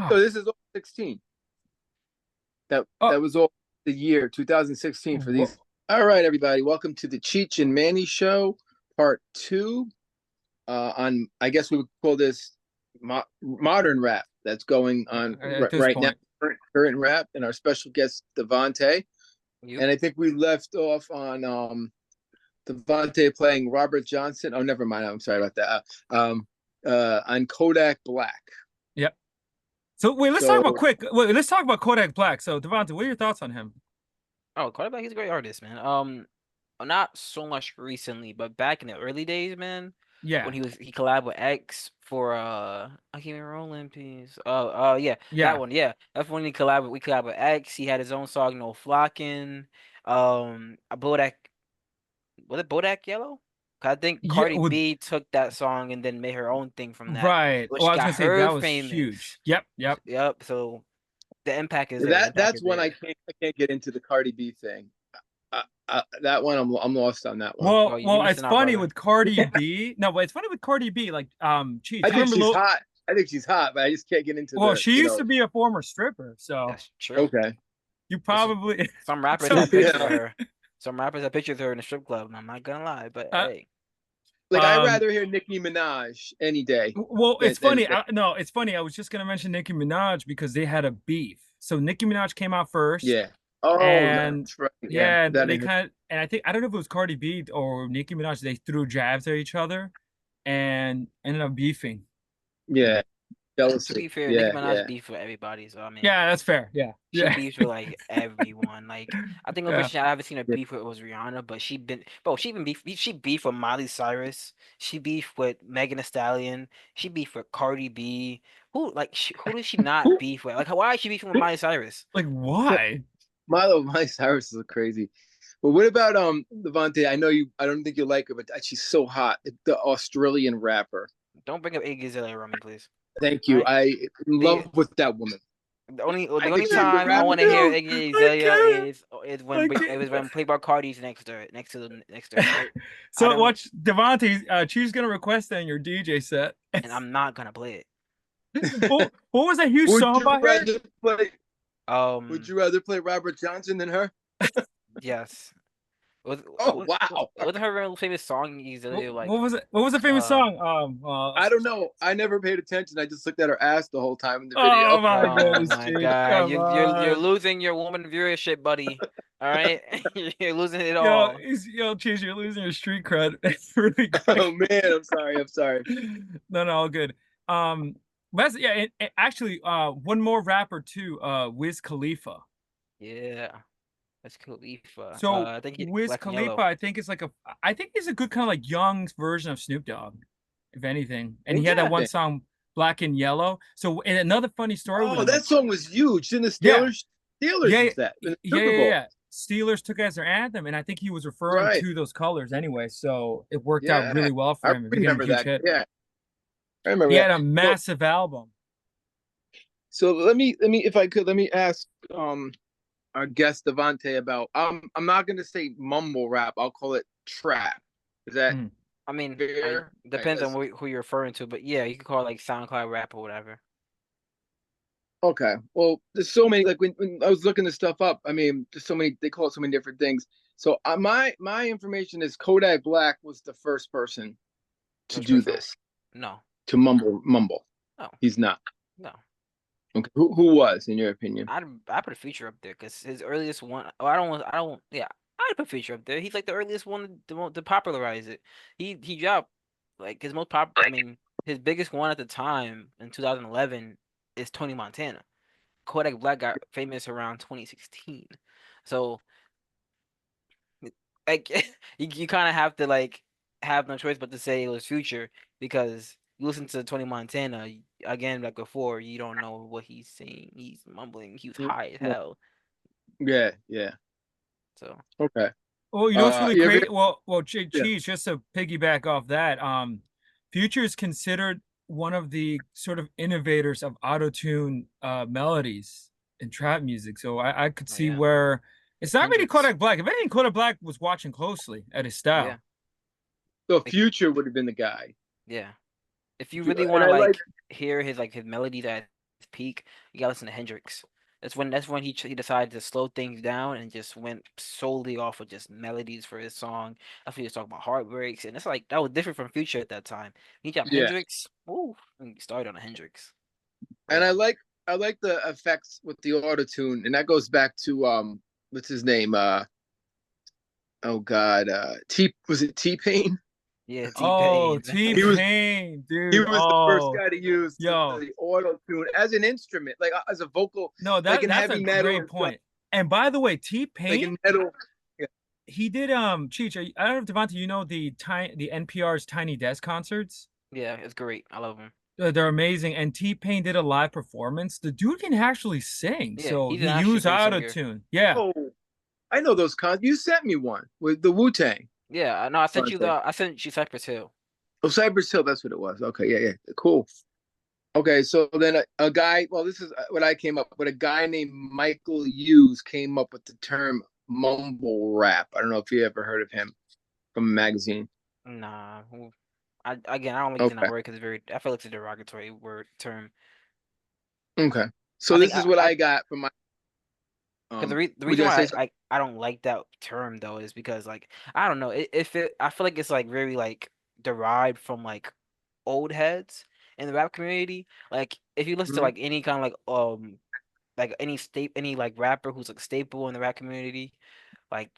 So this is all 16. That was all the year 2016 for these. All right, everybody. Welcome to the Cheech and Manny Show, Part 2. On, I guess we would call this modern rap that's going on right now, current rap, and our special guest, Davanta. Yep. And I think we left off on Davanta playing Robert Johnson. Oh, never mind. I'm sorry about that. On Kodak Black. Yep. So wait, let's talk about Kodak Black. So Davanta, what are your thoughts on him? Oh, Kodak Black, he's a great artist, man. Not so much recently, but back in the early days, man. Yeah. When he collabed with X for I can't even roll in peace. That one. Yeah. That's when we collabed with X. He had his own song, No Flockin'. Bodak, was it Bodak Yellow? I think Cardi B took that song and then made her own thing from that. Right. Which got her that was famous. Huge. Yep. So the impact is that's when I can't get into the Cardi B thing. That one I'm lost on that one. Well, it's funny with Cardi B. No, but it's funny with Cardi B. Like, Cheech. I think she's hot. I think she's hot, but I just can't get into. Well, she used to be a former stripper, so that's true. Okay. You probably some rappers have pictures of her. Some rappers have pictures of her in a strip club. I'm not gonna lie, but hey. Like I'd rather hear Nicki Minaj any day. Well, it's funny. It's funny. I was just gonna mention Nicki Minaj because they had a beef. So Nicki Minaj came out first. Yeah. Oh, and right. yeah, they kind of, and I don't know if it was Cardi B or Nicki Minaj. They threw jabs at each other, and ended up beefing. Yeah. To be fair, Nicki Minaj beef with everybody, so I mean. Yeah, that's fair. Yeah. She beefs with like everyone. Like I think the person I haven't seen her beef with was Rihanna, but she beefed with Miley Cyrus. She beefed with Megan Thee Stallion. She beefed with Cardi B. Who does she not beef with? Like why is she beefing with Miley Cyrus? Like why? Miley Cyrus is crazy. But what about Davanta? I don't think you like her, but she's so hot. The Australian rapper. Don't bring up Iggy Azalea around me, please. Thank you. Right? I love with that woman. The only time I want to hear Iggy Azalea is when Playboy Cardi's next to her. Right? So watch Davante. She's gonna request that in your DJ set, and I'm not gonna play it. What was that huge song by her? Would you rather play Robert Johnson than her? Yes. Wow! What's her real famous song? Like what was it? What was the famous song? I don't know. I never paid attention. I just looked at her ass the whole time in the video. Oh my god! You're losing your woman viewership, buddy. All right, you're losing it all. Cheese, you're losing your street cred. It's really quick. Oh man, I'm sorry. No, all good. Actually, one more rapper too. Wiz Khalifa. Yeah. That's Khalifa. So I think Wiz Khalifa, I think he's a good kind of like young version of Snoop Dogg, if anything. And he had that one song, Black and Yellow. So and another funny story. Oh, that song was huge. Didn't the Steelers? Yeah. Steelers took it as their anthem, and I think he was referring to those colors anyway. So it worked out really well for him. I remember that. Yeah, I remember. He had a massive album. So let me ask our guest Davanta about I'm not gonna say mumble rap, I'll call it trap. Is that I mean fair? Depends on who you're referring to, but yeah, you can call it like SoundCloud rap or whatever. Okay. Well, there's so many, like when I was looking this stuff up, I mean there's so many, they call it so many different things. So my information is Kodak Black was the first person to do this. No. To mumble. No. He's not. No. Okay. Who was, in your opinion? I put a Future up there because his earliest one. Oh, I'd put Future up there. He's like the earliest one to popularize it. He dropped like his most popular. I mean, his biggest one at the time in 2011 is Tony Montana. Kodak Black got famous around 2016. So like you kind of have to like have no choice but to say it was Future because you listen to Tony Montana again like before, you don't know what he's saying. He's mumbling. He was high as hell. Yeah, yeah. So okay. Well, you know what's really great? Well, Cheech, just to piggyback off that, Future is considered one of the sort of innovators of auto-tune melodies in trap music. So I could see where it's not really Kodak Black. If anything, Kodak Black was watching closely at his style. Yeah. So Future would have been the guy. Yeah. If you really want to like hear his melodies at his peak, you gotta listen to Hendrix. That's when he decided to slow things down and just went solely off of just melodies for his song. That's when he was talking about heartbreaks, and it's like that was different from Future at that time. He got Hendrix. Ooh, started on a Hendrix. And I like the effects with the auto tune, and that goes back to what's his name? Oh God, was it T-Pain? Yeah, T-Pain. Oh, T-Pain, dude. He was the first guy to use the auto tune as an instrument, like as a vocal. No, that's a great point. And by the way, T-Pain, he did Cheech. I don't know if Davanta, you know the NPR's Tiny Desk concerts. Yeah, it's great. I love them. They're amazing. And T-Pain did a live performance. The dude can actually sing. Yeah, so he used auto-tune. Yeah. Oh, I know those cons. You sent me one with the Wu-Tang. Yeah, no, I sent you Cypress Hill. Oh, Cypress Hill, that's what it was. Okay, yeah, cool. Okay, so then a guy, well, this is what I came up with. A guy named Michael Hughes came up with the term mumble rap. I don't know if you ever heard of him from a magazine. Nah, I don't like using that word because I feel like it's a derogatory word term. Okay, so this is what I got from my. Because the reason why I don't like that term though is because like I don't know I feel like it's like very like derived from like old heads in the rap community. Like if you listen to like any kind of like any like rapper who's like staple in the rap community, like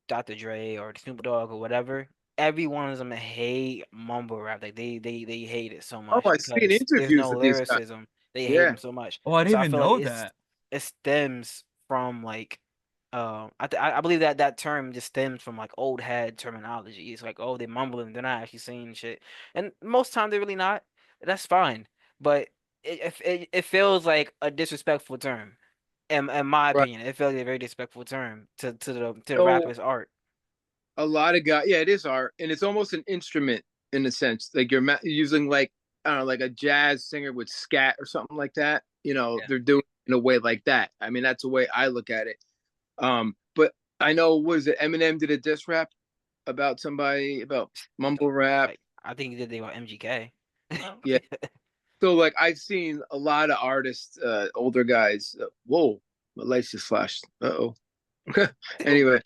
Dr. Dre or Snoop Dogg or whatever, every one of them hate mumble rap. Like they hate it so much I've seen because there's interviews no with these guys. lyricism. They hate them so much. Oh, I didn't even know that. It stems from like I believe that term just stems from like old head terminology. It's like, oh, they're mumbling, they're not actually saying shit, and most times they're really not. That's fine, but it feels like a disrespectful term. In my opinion, it feels like a very disrespectful term to the rapper's art. A lot of guys, yeah, it is art, and it's almost an instrument in a sense. Like you're using like I don't know, like a jazz singer with scat or something like that. You know, they're doing it in a way like that. I mean, that's the way I look at it. But I know, was it Eminem did a diss rap about somebody about mumble rap? I think he did the about MGK. Yeah. So like I've seen a lot of artists, older guys. Whoa, my lights just flashed. Uh-oh. Anyway.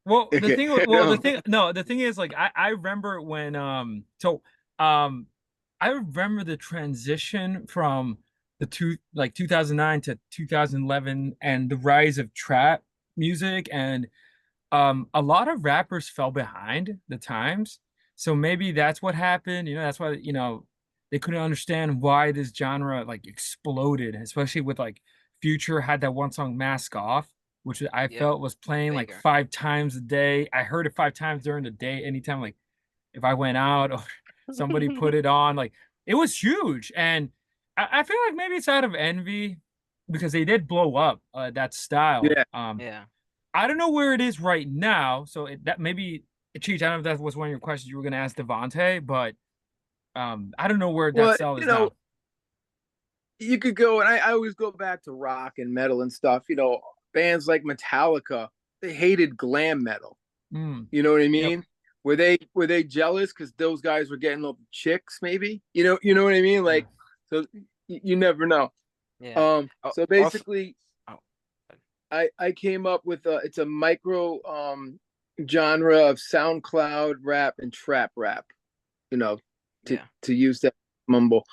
Well, the thing is like I remember when I remember the transition from the 2009 to 2011 and the rise of trap music, and a lot of rappers fell behind the times. So maybe that's what happened. That's why they couldn't understand why this genre like exploded, especially with like Future had that one song Mask Off, which I felt was playing like 5 times a day. I heard it 5 times during the day, anytime like if I went out or somebody put it on, like it was huge. And I feel like maybe it's out of envy because they did blow up that style. Yeah. I don't know where it is right now. So that maybe Cheech, I don't know if that was one of your questions you were going to ask Davanta, but I don't know where that style is now. You could go, and I always go back to rock and metal and stuff. Bands like Metallica, they hated glam metal. You know what I mean? Yep. Were they jealous because those guys were getting little chicks? Maybe you know what I mean. Like, so you never know. Yeah. So basically, I came up with it's a micro genre of SoundCloud rap and trap rap. To use that mumble.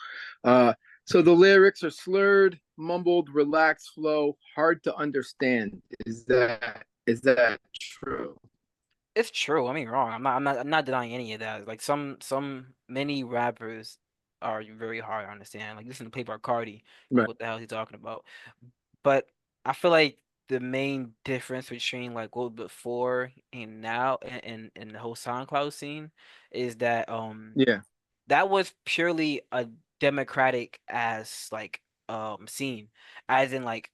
So the lyrics are slurred, mumbled, relaxed flow, hard to understand. Is that true? It's true. I mean, wrong. I'm not denying any of that. Like many rappers are very hard to understand. Like listen to Playboy Cardi. Like Right. what the hell is he talking about? But I feel like the main difference between like what before and now and the whole SoundCloud scene is that Yeah. that was purely a democratic as like scene. As in like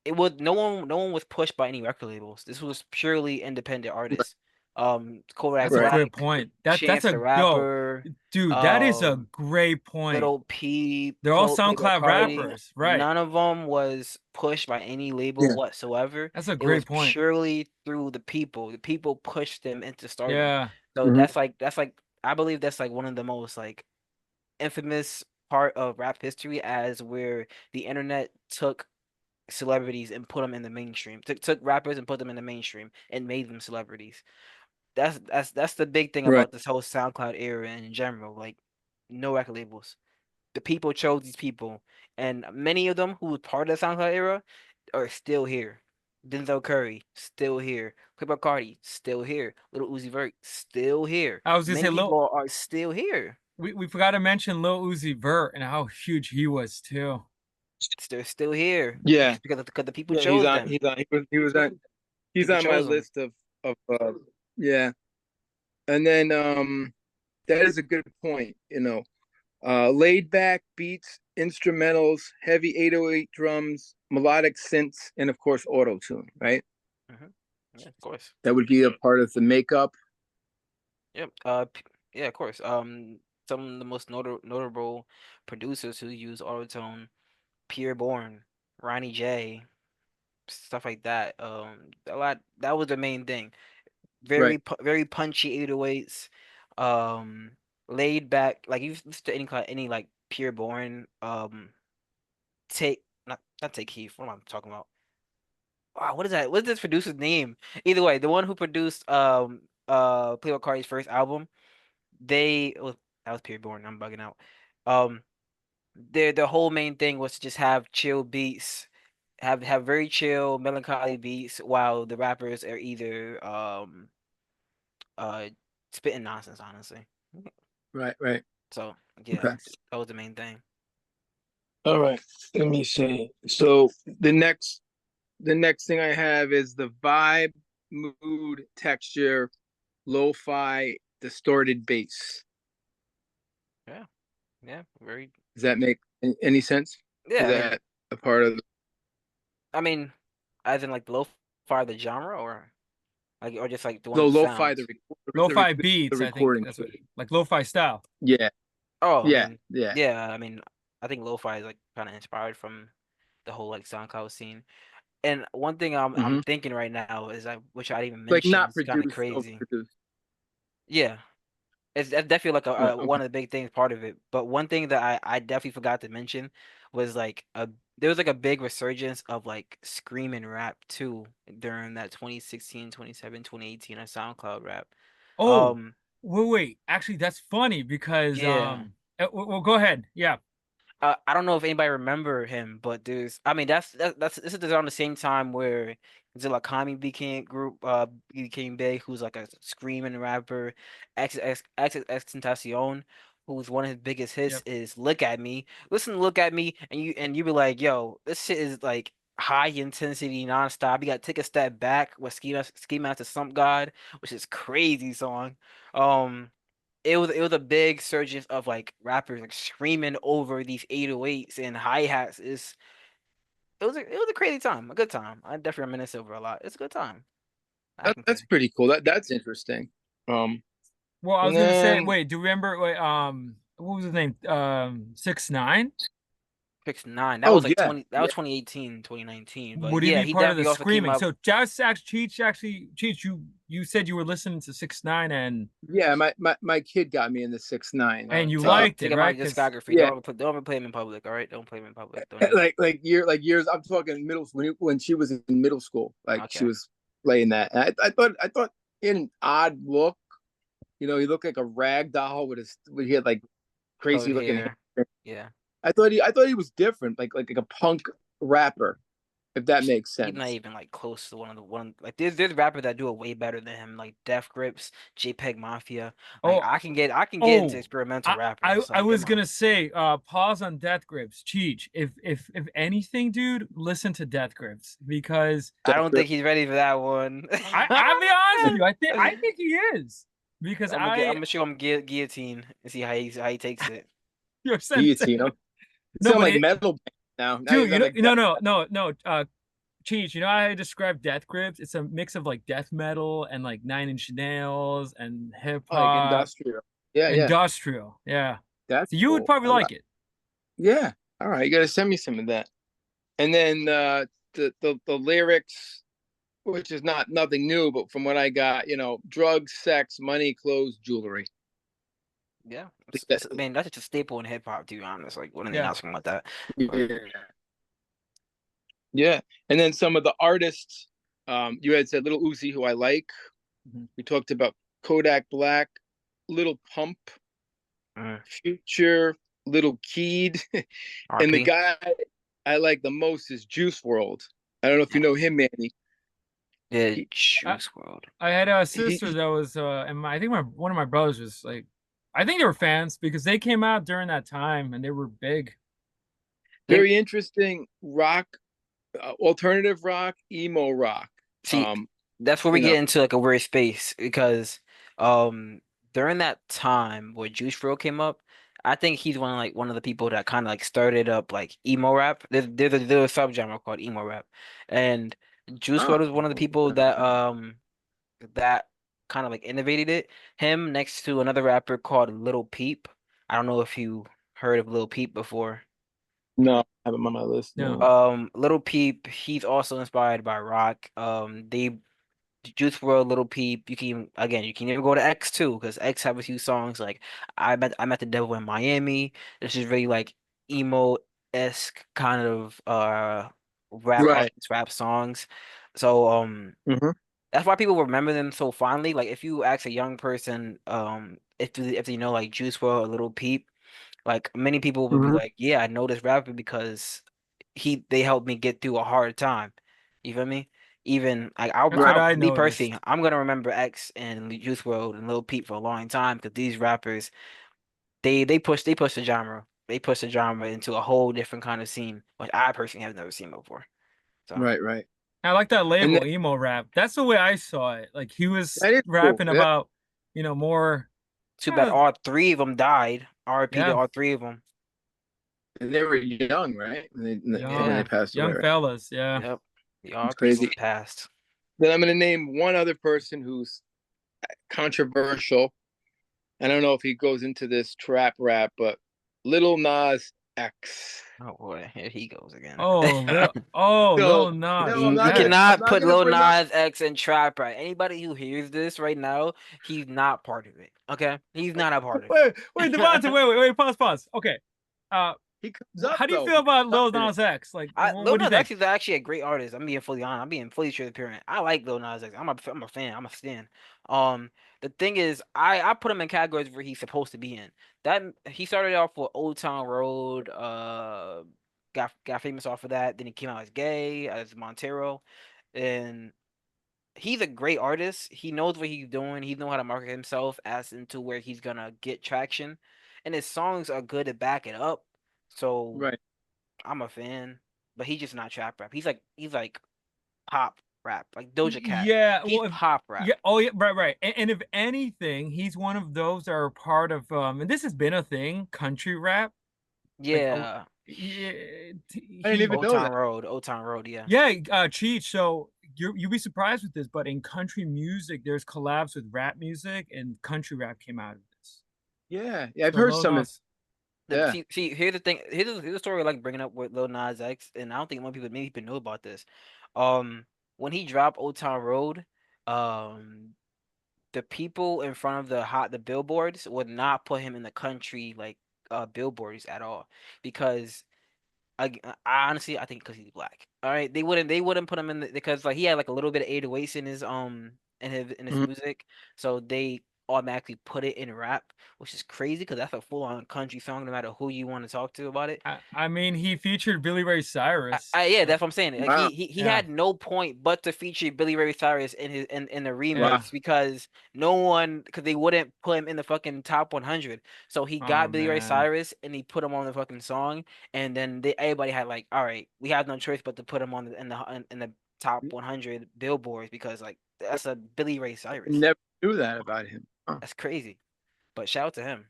it was no one was pushed by any record labels. This was purely independent Right. artists. Kodak That's a Right. great Black, point. That's Chance the a yo, Rapper, dude. That is a um, great point. Little P, They're all Playboy SoundCloud Cardi. rappers, right? None of them was pushed by any label Yeah. whatsoever. That's a It was great point. purely through the people. The people pushed them into stardom. Yeah. So Mhm. that's like I believe that's like one of the most like infamous part of rap history as where the internet took celebrities and put them in the mainstream. Took rappers and put them in the mainstream and made them celebrities. That's the big thing Right. about this whole SoundCloud era in general. Like no record labels. The people chose these people, and many of them who were part of the SoundCloud era are still here. Denzel Curry still here. Playboy Cardi still here. Little Uzi Vert still here. I was gonna say Many Lil. people are still here. We forgot to mention Lil Uzi Vert and how huge he was too. They're still here Yeah. because the people Yeah. He's chose on. them. He's People on my chose them. list of yeah. And then that is a good point. Laid back beats, instrumentals, heavy 808 drums, melodic synths, and of course auto tune. Right. Hmm. Yeah, of course. That would be a part of the makeup. Yep. Yeah, of course. Some of the most notable producers who use autotune, Pierre Bourne, Ronnie J, stuff like that. A lot. That was the main thing. Right. Very punchy 808s. Um, laid back. Like you listen to any like Pierre Bourne. Take not take Heath. What am I talking about? Wow, what is that? What is this producer's name? Either way, the one who produced Playboi Carti's first album. That was Pierre Bourne. I'm bugging out. Um, their whole main thing was to just have chill beats, have very chill, melancholy beats, while the rappers are either uh spitting nonsense, honestly. Right. Right. So yeah, Okay. that was the main thing. All right. Let me see. So the next thing I have is the vibe, mood, texture, lo-fi, distorted bass. Yeah, yeah, very. Does that make any sense? Is Yeah, that a part of I mean, as in like lo-fi the genre, or like, or just like the the one lo-fi, sounds. Lo-fi the beats, I think recording? that's what like lo-fi style. Yeah, Oh, I yeah, mean, yeah. yeah, I mean, I think lo-fi is like kind of inspired from the whole like SoundCloud scene. And one thing I'm Hmm. thinking right now is which I didn't even Like mention, not it's kind of produced, crazy. overproduced. Yeah, that's definitely like Right. one Okay. of the big things, part of it. But one thing that I definitely forgot to mention was like there was like a big resurgence of like screaming rap too during that 2016, 2017, 2018 on SoundCloud rap. Oh, Um, wait. Actually, that's funny because yeah. well, go ahead. Yeah. I don't know if anybody remember him, but I mean that's this is around the same time where Zilla Kami became big, who's like a screaming rapper. Tentacion, who's one of his biggest hits Yep. is Look at Me. Listen to Look at Me, and you be like, yo, this shit is like high intensity nonstop. You gotta take a step back with Ski Master Slump God, which is crazy song. Um it was a big surge of like rappers like screaming over these 808s and hi-hats. It was a crazy time, a good time. I definitely reminisce over a lot. It's a good time. I can That's say. pretty cool. That's interesting. Um, Well, I and was gonna say, then wait, do you remember what was his name? 6ix9ine? Fix Nine. That oh was like yeah, 20 that yeah, was 2018, 2019. But Would he yeah, be he part of the definitely also came screaming? up. So just actually Cheech, you said you were listening to 6ix9ine yeah. My kid got me in the 6ix9ine. and you Take liked take it, him out right? of your Because discography. Yeah, Don't ever play him in public, all right? Don't play him in public. Don't ever. like years. I'm talking middle when she was in middle school. Like she Okay. was playing that. And I thought he had an odd look. He looked like a rag doll he had like crazy Colored looking hair. hair. Yeah. I thought he was different, like a punk rapper. if that makes sense. He's not even like close to one like there's rappers that do it way better than him, like Def Grips, JPEG Mafia. Like I can get into experimental rappers. I was gonna say, pause on Death Grips. Cheech, if anything, dude, listen to Death Grips because I don't think he's ready for that one. I'll be honest with you. I think he is because I'm gonna show him guillotine and see how he takes it. You're guillotine. No, but like metal now. Dude, no. Cheech, you know how I describe Death Grips? It's a mix of like death metal and like 9 Inch Nails and hip hop. Like industrial. Yeah, industrial. Yeah. That's so you would probably like it. Yeah. All right, you gotta send me some of that. And then the lyrics, which is nothing new, but from what I got, drugs, sex, money, clothes, jewelry. Yeah, I mean that's just a staple in hip hop, to be honest. Like, what are they not talking about that? Yeah, and then some of the artists, you had said Little Uzi, who I like. We talked about Kodak Black, Little Pump, Future, Little Keed, and the guy I like the most is Juice WRLD. I don't know if you know him, Manny. Yeah, Juice WRLD. I had a sister that was, and I think one of my brothers was like, I think they were fans because they came out during that time and they were big. Very interesting rock, alternative rock, emo rock. See, that's where we get into like a weird space because during that time where Juice WRLD came up, I think he's one of the people that kind of like started up like emo rap. There's a subgenre called emo rap, and Juice WRLD was one of the people that kind of like innovated it. Him next to another rapper called Lil Peep. I don't know if you heard of Lil Peep before. No, I have him on my list. No. Lil Peep, he's also inspired by rock. They Juice WRLD, Lil Peep. You can even go to X too, because X have a few songs like I met the Devil in Miami. This is really like emo-esque kind of rap songs. So that's why people remember them so fondly. Like if you ask a young person, if they know like Juice WRLD or Lil Peep, like many people would be like, yeah, I know this rapper because they helped me get through a hard time. You feel me? Even like me personally, I'm gonna remember X and Juice WRLD and Lil Peep for a long time because these rappers, they push the genre. They push the genre into a whole different kind of scene, which I personally have never seen before. So. Right. I like that label, emo rap. That's the way I saw it. Like he was rapping about, more. Too bad all three of them died. R.I.P. to all three of them. And they were young, right? They passed away. Young fellas, yeah. Yep. All crazy passed. Then I'm going to name one other person who's controversial. I don't know if he goes into this trap rap, but Lil Nas X. Oh boy, here he goes again. Lil Nas. You cannot put Lil Nas X in trap rap. Anybody who hears this right now, he's not part of it. Okay, he's not a part of it. Wait, Davanta, wait, pause. Okay, he comes up, how do you feel about Lil Nas X? Like, Lil Nas X is actually a great artist. I'm being fully honest. I'm being fully transparent. I like Lil Nas X. I'm a fan. I'm a stan. The thing is, I put him in categories where he's supposed to be in. That he started off with Old Town Road. Got famous off of that. Then he came out as gay, as Montero, and he's a great artist. He knows what he's doing. He knows how to market himself as into where he's gonna get traction, and his songs are good to back it up. So I'm a fan, but he's just not trap rap. He's like pop rap, like Doja Cat. Yeah, he's pop rap. Yeah, right. And if anything, he's one of those that are part of and this has been a thing, country rap. Yeah. I didn't even know that. Old Town Road, yeah. Yeah, Cheech. So you'll be surprised with this, but in country music, there's collabs with rap music, and country rap came out of this. Yeah, I've heard some of. Yeah. See, here's the thing. Here's the story I like bringing up with Lil Nas X, and I don't think many people know about this. When he dropped Old Town Road, the people in front of the billboards would not put him in the country billboards at all because I honestly think because he's black. All right, they wouldn't put him in because he had like a little bit of 808s in his in his music, so they automatically put it in rap, which is crazy because that's a full-on country song, no matter who you want to talk to about it. I mean, he featured Billy Ray Cyrus. Yeah, that's what I'm saying. Like Wow. he had no point but to feature Billy Ray Cyrus in the remix because they wouldn't put him in the fucking top 100. So he got Billy Ray Cyrus and he put him on the fucking song, and then everybody had like, all right, we have no choice but to put him on in the top 100 billboards because like that's a Billy Ray Cyrus. Never knew that about him. Huh. That's crazy. But shout out to him.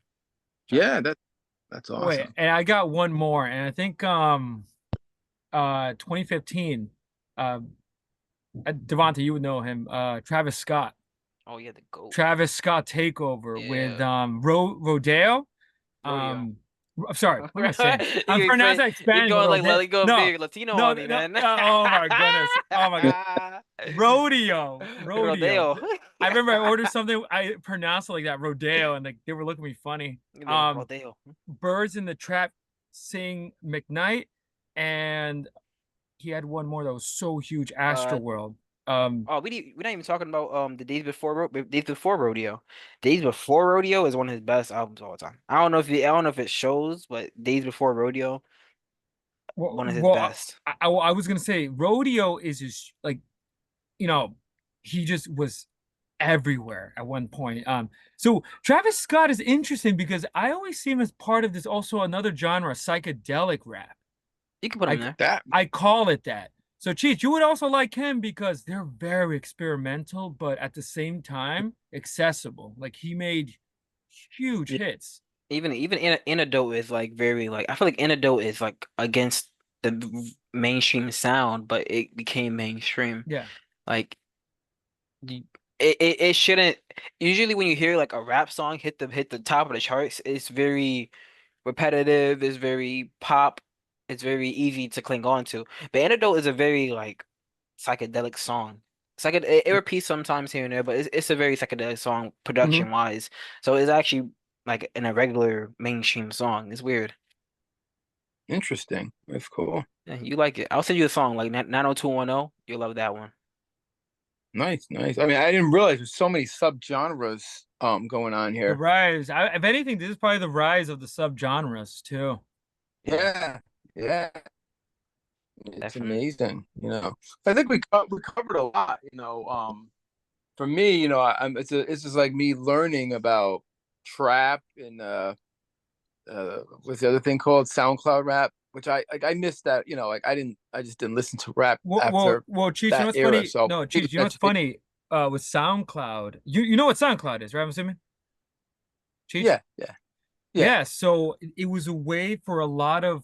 Yeah, that's awesome. Wait, and I got one more, and I think 2015, Davanta, you would know him, Travis Scott. Oh yeah, the GOAT. Travis Scott takeover with Rodeo. I'm sorry, what am I saying? I'm pronouncing it Spanish. You're going like big Latino on me, man. Oh my goodness. Oh my god. Rodeo. I remember I ordered something, I pronounced it like that, Rodeo, and like they were looking at me funny. Rodeo. Birds in the Trap sing McKnight, and he had one more that was so huge, Astroworld. We're not even talking about the Days Before Rodeo. Days Before Rodeo is one of his best albums of all time. I don't know if it shows, but Days Before Rodeo, one of his best. I was gonna say Rodeo is just like, he just was everywhere at one point. So Travis Scott is interesting because I always see him as part of this also another genre, psychedelic rap. You can put him there. I call it that. So Cheech, you would also like him because they're very experimental, but at the same time accessible. Like he made huge hits. Even Antidote is like very like I feel like Antidote is like against the mainstream sound, but it became mainstream. Yeah. Like it shouldn't usually when you hear like a rap song hit the top of the charts, it's very repetitive, it's very pop. It's very easy to cling on to. But Antidote is a very like psychedelic song. It repeats sometimes here and there, but it's a very psychedelic song production wise. So it's actually like in a regular mainstream song. It's weird. Interesting. That's cool. Yeah, you like it. I'll send you a song like 90210. You'll love that one. Nice. I mean, I didn't realize there's so many subgenres going on here. The rise. If anything, this is probably the rise of the subgenres too. Yeah. It's amazing, I think we covered a lot, for me, it's just like me learning about trap and what's the other thing called SoundCloud rap, which I missed that, I just didn't listen to rap after Cheech, that era. So no, Cheech, you know what's funny? With SoundCloud, you know what SoundCloud is, right? I'm assuming. Cheech? Yeah. So it was a way for a lot of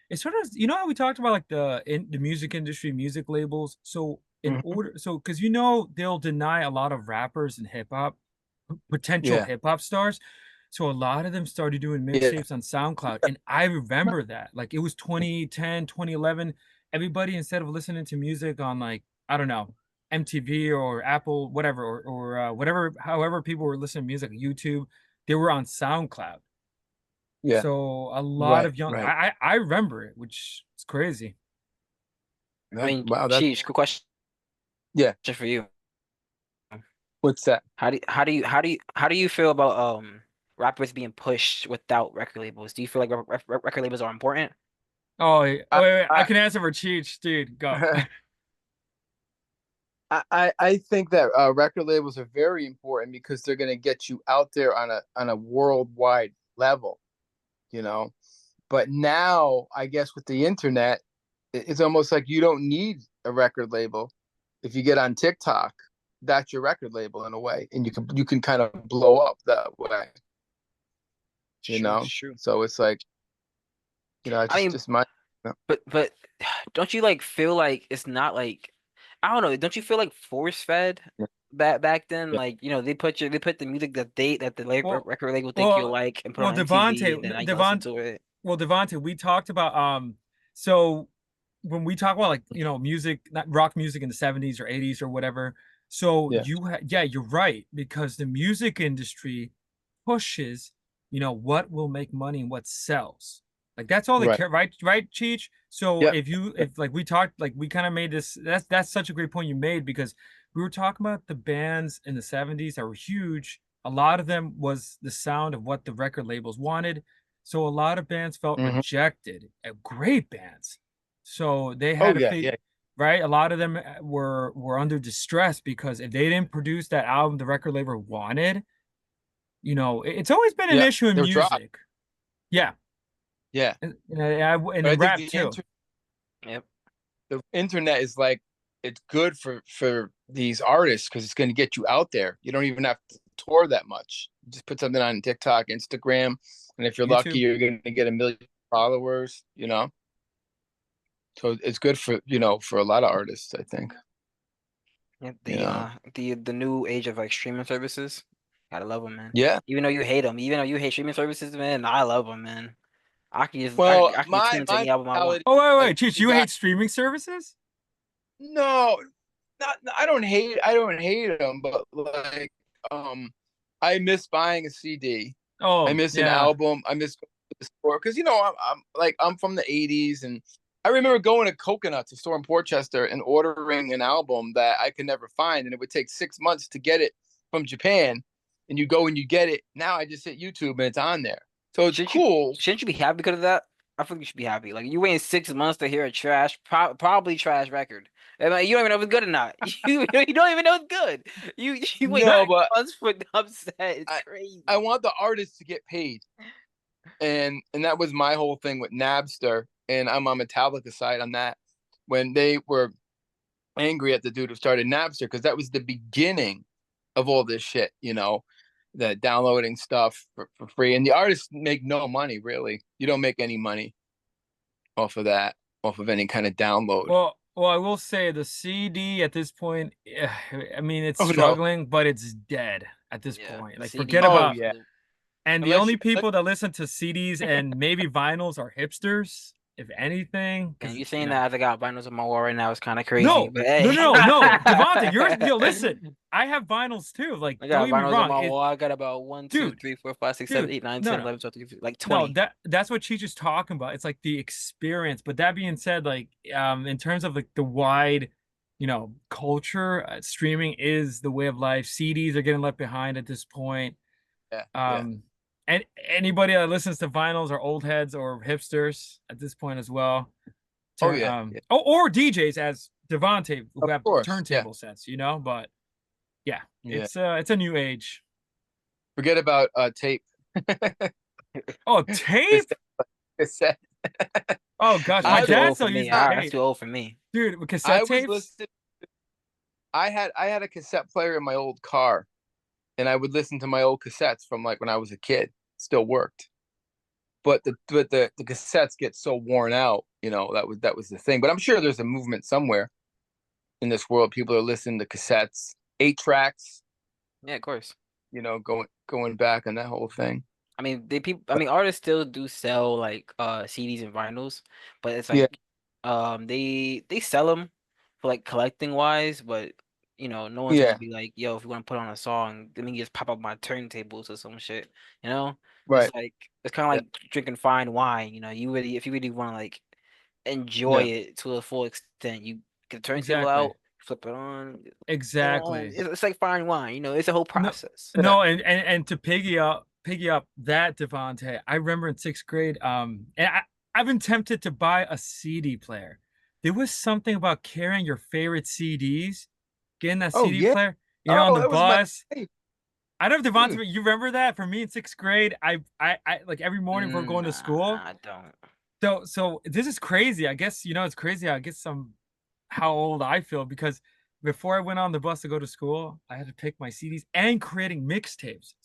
it's sort of, how we talked about like the music industry, music labels. So because they'll deny a lot of rappers and hip hop, potential hip hop stars. So a lot of them started doing mixtapes on SoundCloud. And I remember that. Like it was 2010, 2011. Everybody, instead of listening to music on like, I don't know, MTV or Apple, whatever, or whatever, however people were listening to music, YouTube, they were on SoundCloud. Yeah. So a lot of young, I remember it, which is crazy. I mean, wow, Cheech, good question. Yeah. Just for you. What's that? How do you feel about rappers being pushed without record labels? Do you feel like record labels are important? Oh, wait, I can answer for Cheech, dude. Go. I think that record labels are very important because they're going to get you out there on a worldwide level, But now, I guess with the internet, it's almost like you don't need a record label. If you get on TikTok, that's your record label in a way, and you can kind of blow up that way. True. So it's like, just my. But don't you like feel like it's not like, I don't know, don't you feel like force fed back then? Yeah. Like, they put the music that the record label think you like and put on MTV, and then I listen to it. Well, Davanta, we talked about so when we talk about like music, not rock music in the 70s or 80s or whatever. So you're right, because the music industry pushes what will make money and what sells. Like that's all they care, right, Cheech? So if like we talked, like we kind of made this, that's such a great point you made, because we were talking about the bands in the 70s that were huge. A lot of them was the sound of what the record labels wanted. So a lot of bands felt rejected. Great bands. So they had to face, right? A lot of them were under distress because if they didn't produce that album the record label wanted, you know, it's always been an issue in music. Dropped. Yeah. Yeah. And in rap too. Yep. The internet is like, it's good for these artists because it's going to get you out there. You don't even have to tour that much. You just put something on TikTok, Instagram, and if you're lucky, you're going to get 1 million followers, you know? So it's good for, you know, for a lot of artists, I think. Yeah, the new age of like streaming services. Gotta love them, man. Yeah. Even though you hate them, even though you hate streaming services, man, I love them, man. I can just well, I can tune into any album I want. Oh wait, Cheech, you hate streaming services? No, I don't hate them, but like I miss buying a CD. I miss an album. I miss the store because, you know, I'm from the 80s, and I remember going to Coconut, to store in Portchester, and ordering an album that I could never find, and it would take 6 months to get it from Japan. And you go and you get it. Now I just hit YouTube and it's on there, so it's cool. Shouldn't you be happy because of that? I think you should be happy. Like, you waiting 6 months to hear a trash, probably trash record. And like, you don't even know if it's good or not. You don't even know it's good. You wait 6 months for the upset. It's crazy. I want the artist to get paid, and that was my whole thing with Napster. And I'm on Metallica side on that, when they were angry at the dude who started Napster, because that was the beginning of all this shit, you know, the downloading stuff for free. And the artists make no money, really. You don't make any money off of that, off of any kind of download. Well, I will say the CD at this point, I mean, it's struggling, but it's dead at this point. Like, forget about And the only people that listen to CDs and maybe vinyls are hipsters, if anything. And you saying that I got vinyls on my wall right now is kind of crazy. No, but hey. no, Davanta, listen. I have vinyls too. Like, I got don't get me vinyls wrong. on my wall. I got about 1, 2, 3, 4, 5, 6, 7, 8, 9, 10, 11, 12, 13, like 20. No, that's what Cheech is talking about. It's like the experience. But that being said, like, in terms of like the wide, you know, culture, streaming is the way of life. CDs are getting left behind at this point. And anybody that listens to vinyls are old heads or hipsters at this point as well. Or DJs, as Davanta, who have turntable sets, you know. But it's a new age. Forget about tape. Oh, tape? Cassette. Oh gosh, my dad still uses tape. That's too old for me, dude. With cassette tapes. I had a cassette player in my old car, and I would listen to my old cassettes from like when I was a kid. Still worked, but the cassettes get so worn out, you know. That was the thing. But I'm sure there's a movement somewhere in this world. People are listening to cassettes, 8-tracks. Yeah, of course. You know, going back on that whole thing. I mean, artists still do sell like CDs and vinyls, but it's like they sell them for like collecting wise, but you know, no one's gonna be like, yo, if you want to put on a song, let me just pop up my turntables or some shit, you know? Right. It's like, it's kind of like drinking fine wine, you know. If you really want to like enjoy it to a full extent, you get the turntable out, flip it on. Exactly. It's like fine wine, you know. It's a whole process. No, and to piggy up that, Davanta, I remember in 6th grade, and I've been tempted to buy a CD player. There was something about carrying your favorite CDs. Getting that CD player, you know, on the bus. I don't know if Davanta, you remember that? For me in 6th grade, I like every morning before going to school. I don't. So this is crazy. I guess, you know, it's crazy. I guess how old I feel, because before I went on the bus to go to school, I had to pick my CDs and creating mixtapes.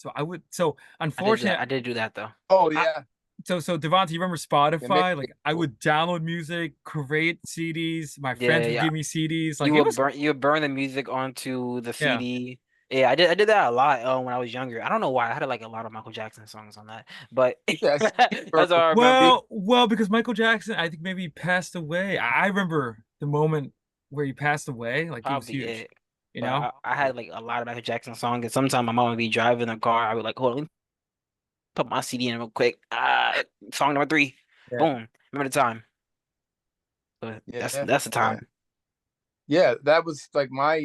So unfortunately, I did do that though. Oh yeah. So Davanta, you remember Spotify? Like, I would download music, create CDs. My friends would give me CDs. Like, you would burn the music onto the CD. Yeah, I did that a lot when I was younger. I don't know why. I had like a lot of Michael Jackson songs on that, but that's all I well, because Michael Jackson, I think maybe he passed away. I remember the moment where he passed away. Like, it was huge. You know, I had like a lot of Michael Jackson songs, and sometimes my mom would be driving the car. I would like, hold on, put my CD in real quick. Song number 3. Boom. Remember the time. But that's the time. Yeah, that was like my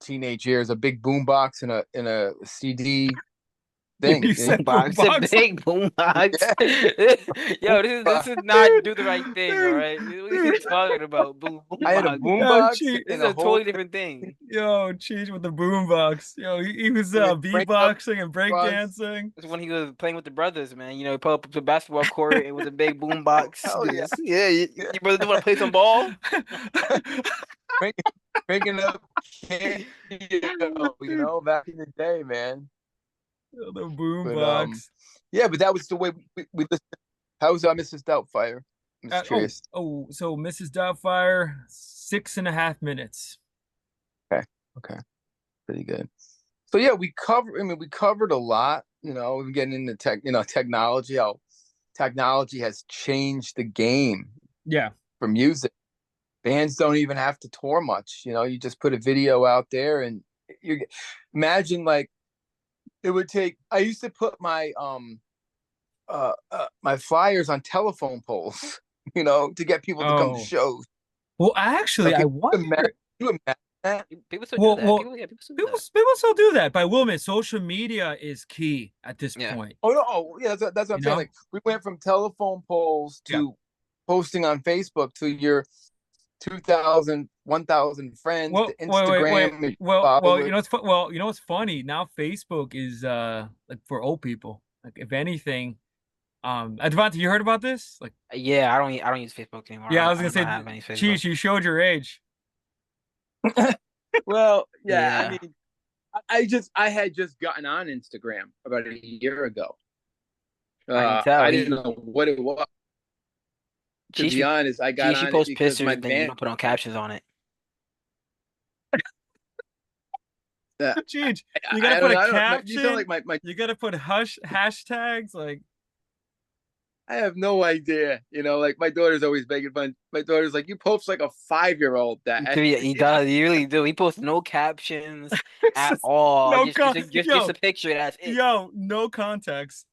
teenage years, a big boombox and a CD thing. You said boombox, a big boombox. Yo, this is not do the right thing. All right, what are you talking about? Boombox. I had a boombox This and is a totally different thing. Yo, Cheech with the boombox. Yo, he was beatboxing and breakdancing. That's when he was playing with the brothers, man. You know, he put up the basketball court and with a big boombox. Hell yeah. Yeah, your brother want to play some ball? Making up, you know, back in the day, man. The boombox. Yeah, but that was the way we listened. How was Mrs. Doubtfire? I'm curious. So Mrs. Doubtfire, 6.5 minutes. Okay, pretty good. So yeah, we covered a lot. You know, we're getting into technology. How technology has changed the game. Yeah, for music, bands don't even have to tour much. You know, you just put a video out there, and you imagine like. It would take. I used to put my my flyers on telephone poles, you know, to get people to come to shows. Well, actually, I wonder. You imagine that? People still do that. People still do that. But Wilman, social media is key at this point. Yeah, that's what I'm saying. Like we went from telephone poles to posting on Facebook to your 2,000, 1,000 friends to Instagram. Wait. Well, you know what's funny? Now Facebook is like for old people. Like if anything, Davanta, you heard about this? Like, yeah, I don't use Facebook anymore. Yeah, I was gonna say, Cheech, you showed your age. Well, yeah, I mean, I had just gotten on Instagram about a year ago. I didn't know what it was. To be honest, I got on post it because pictures, my then you don't put on captions on it. Cheech, you gotta put a caption. You gotta put hashtags like. I have no idea. You know, like my daughter's always making fun. My daughter's like, "You post like a 5-year-old." That he does. He really do. He posts no captions at all. Just a picture. That's it. Yo, no context.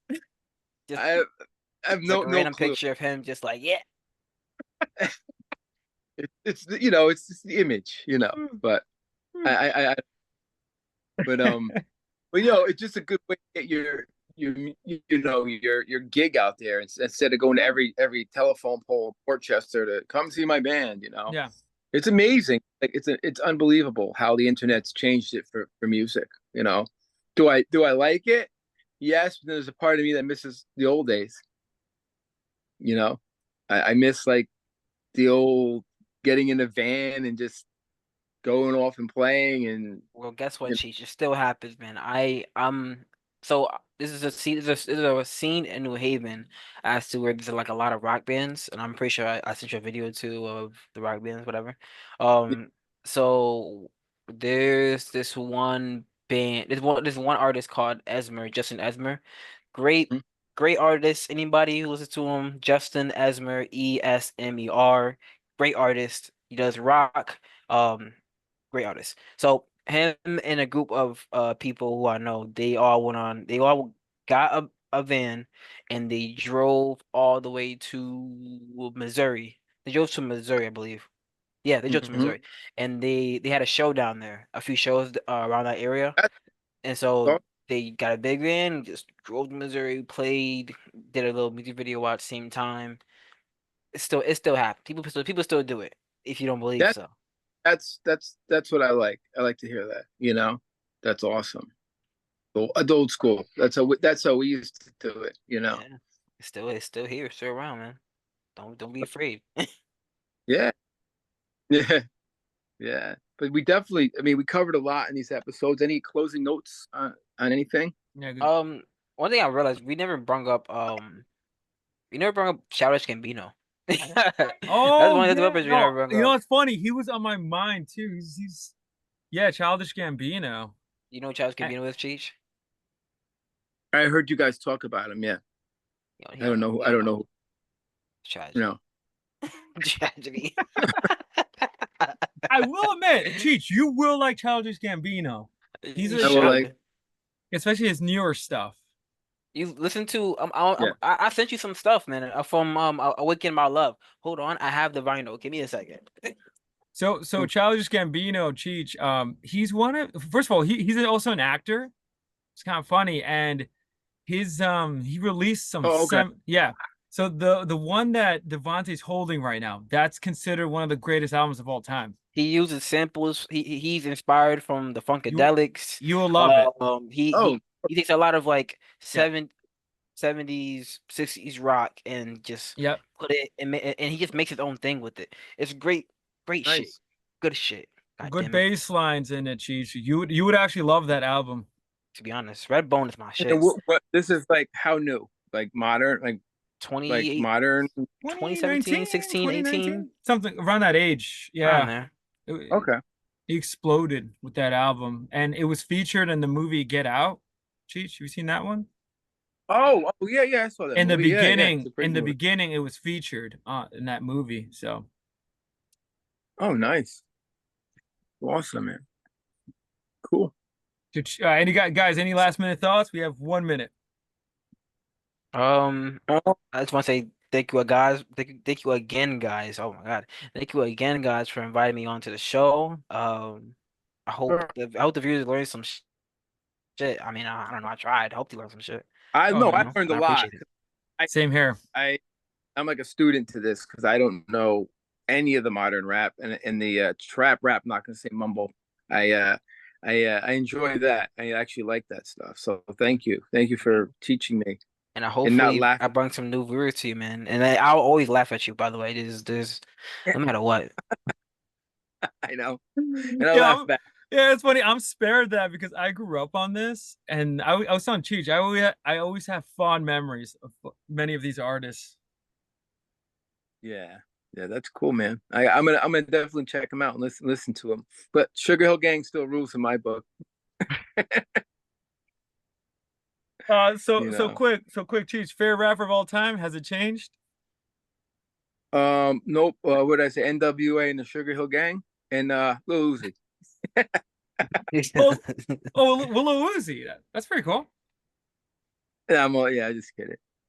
I have no random clue. Picture of him, just like it's just the image, but but it's just a good way to get your gig out there instead of going to every telephone pole in Portchester to come see my band. Yeah, it's amazing. Like it's unbelievable how the internet's changed it for music. Do I like it? Yes, but there's a part of me that misses the old days. I miss like the old getting in a van and just going off and playing. And well, guess what, Cheech? It still happens, man. So this is a scene in New Haven as to where there's like a lot of rock bands, and I'm pretty sure I sent you a video too of the rock bands, whatever. So there's this one band, there's one artist called Esmer, Justin Esmer. Great artist. Anybody who listens to him, Justin Esmer, Esmer. Great artist. He does rock. Great artist. So him and a group of people who I know, they all got a van and they drove all the way to Missouri. They drove to Missouri, I believe. Yeah, they drove to Missouri, and they had a show down there, a few shows around that area, and so they got a big van, just drove to Missouri, played, did a little music video at the same time. It still happens. People still do it. If you don't believe so. That's what I like. I like to hear that. That's awesome. Old school. That's how we used to do it. Yeah. It's still here, still around, man. Don't be afraid. Yeah. But we definitely. I mean, we covered a lot in these episodes. Any closing notes on anything? Yeah. Good. One thing I realized we never brought up Childish Gambino. That's one of the developers we never brought up. It's funny. He was on my mind too. He's Childish Gambino. You know Childish Gambino is, Cheech? I heard you guys talk about him. Yeah. I don't know. Tragedy. Tragedy. I will admit, Cheech, you will like Childish Gambino. He's especially his newer stuff. You listen to I sent you some stuff, man, from Awaken My Love. Hold on, I have the vinyl. Give me a second. So Childish Gambino, Cheech, he's one of first of all, he's also an actor. It's kind of funny, and he released some yeah. So the one that Davante's holding right now, that's considered one of the greatest albums of all time. He uses samples. He's inspired from the Funkadelics. You will love it. He takes a lot of like 70s, 60s rock and just put it and he just makes his own thing with it. It's great shit. Good shit. Good bass lines in it, Cheech. You would actually love that album. To be honest, Redbone is my shit. What this is like how new? Like modern, like 2017, 16, 18. Something around that age. Yeah. He exploded with that album. And it was featured in the movie Get Out. Cheech, have you seen that one? Oh yeah, I saw that. In the beginning, it was featured in that movie. So oh, nice. Awesome, man. Cool. Any guys, any last minute thoughts? We have 1 minute. I just want to say thank you, guys. Thank you again, guys. Oh my God, thank you again, guys, for inviting me onto the show. I hope the viewers learned some shit. I mean, I don't know. I tried. I hope they learned some shit. I learned a lot. Same here. I'm like a student to this because I don't know any of the modern rap and the trap rap. I'm not gonna say mumble. I enjoy that. I actually like that stuff. So thank you for teaching me. And I bring some new viewers to you, man. And I'll always laugh at you. By the way, there's no matter what. I know. And I laugh back. Yeah, it's funny. I'm spared that because I grew up on this, and I was on Cheech. I always have fond memories of many of these artists. Yeah, that's cool, man. I'm gonna definitely check them out and listen to them. But Sugar Hill Gang still rules in my book. So quick, Cheech. Favorite rapper of all time? Has it changed? Nope. What did I say? NWA and the Sugar Hill Gang and Lil Uzi. Lil Uzi. That's pretty cool. Yeah, just kidding.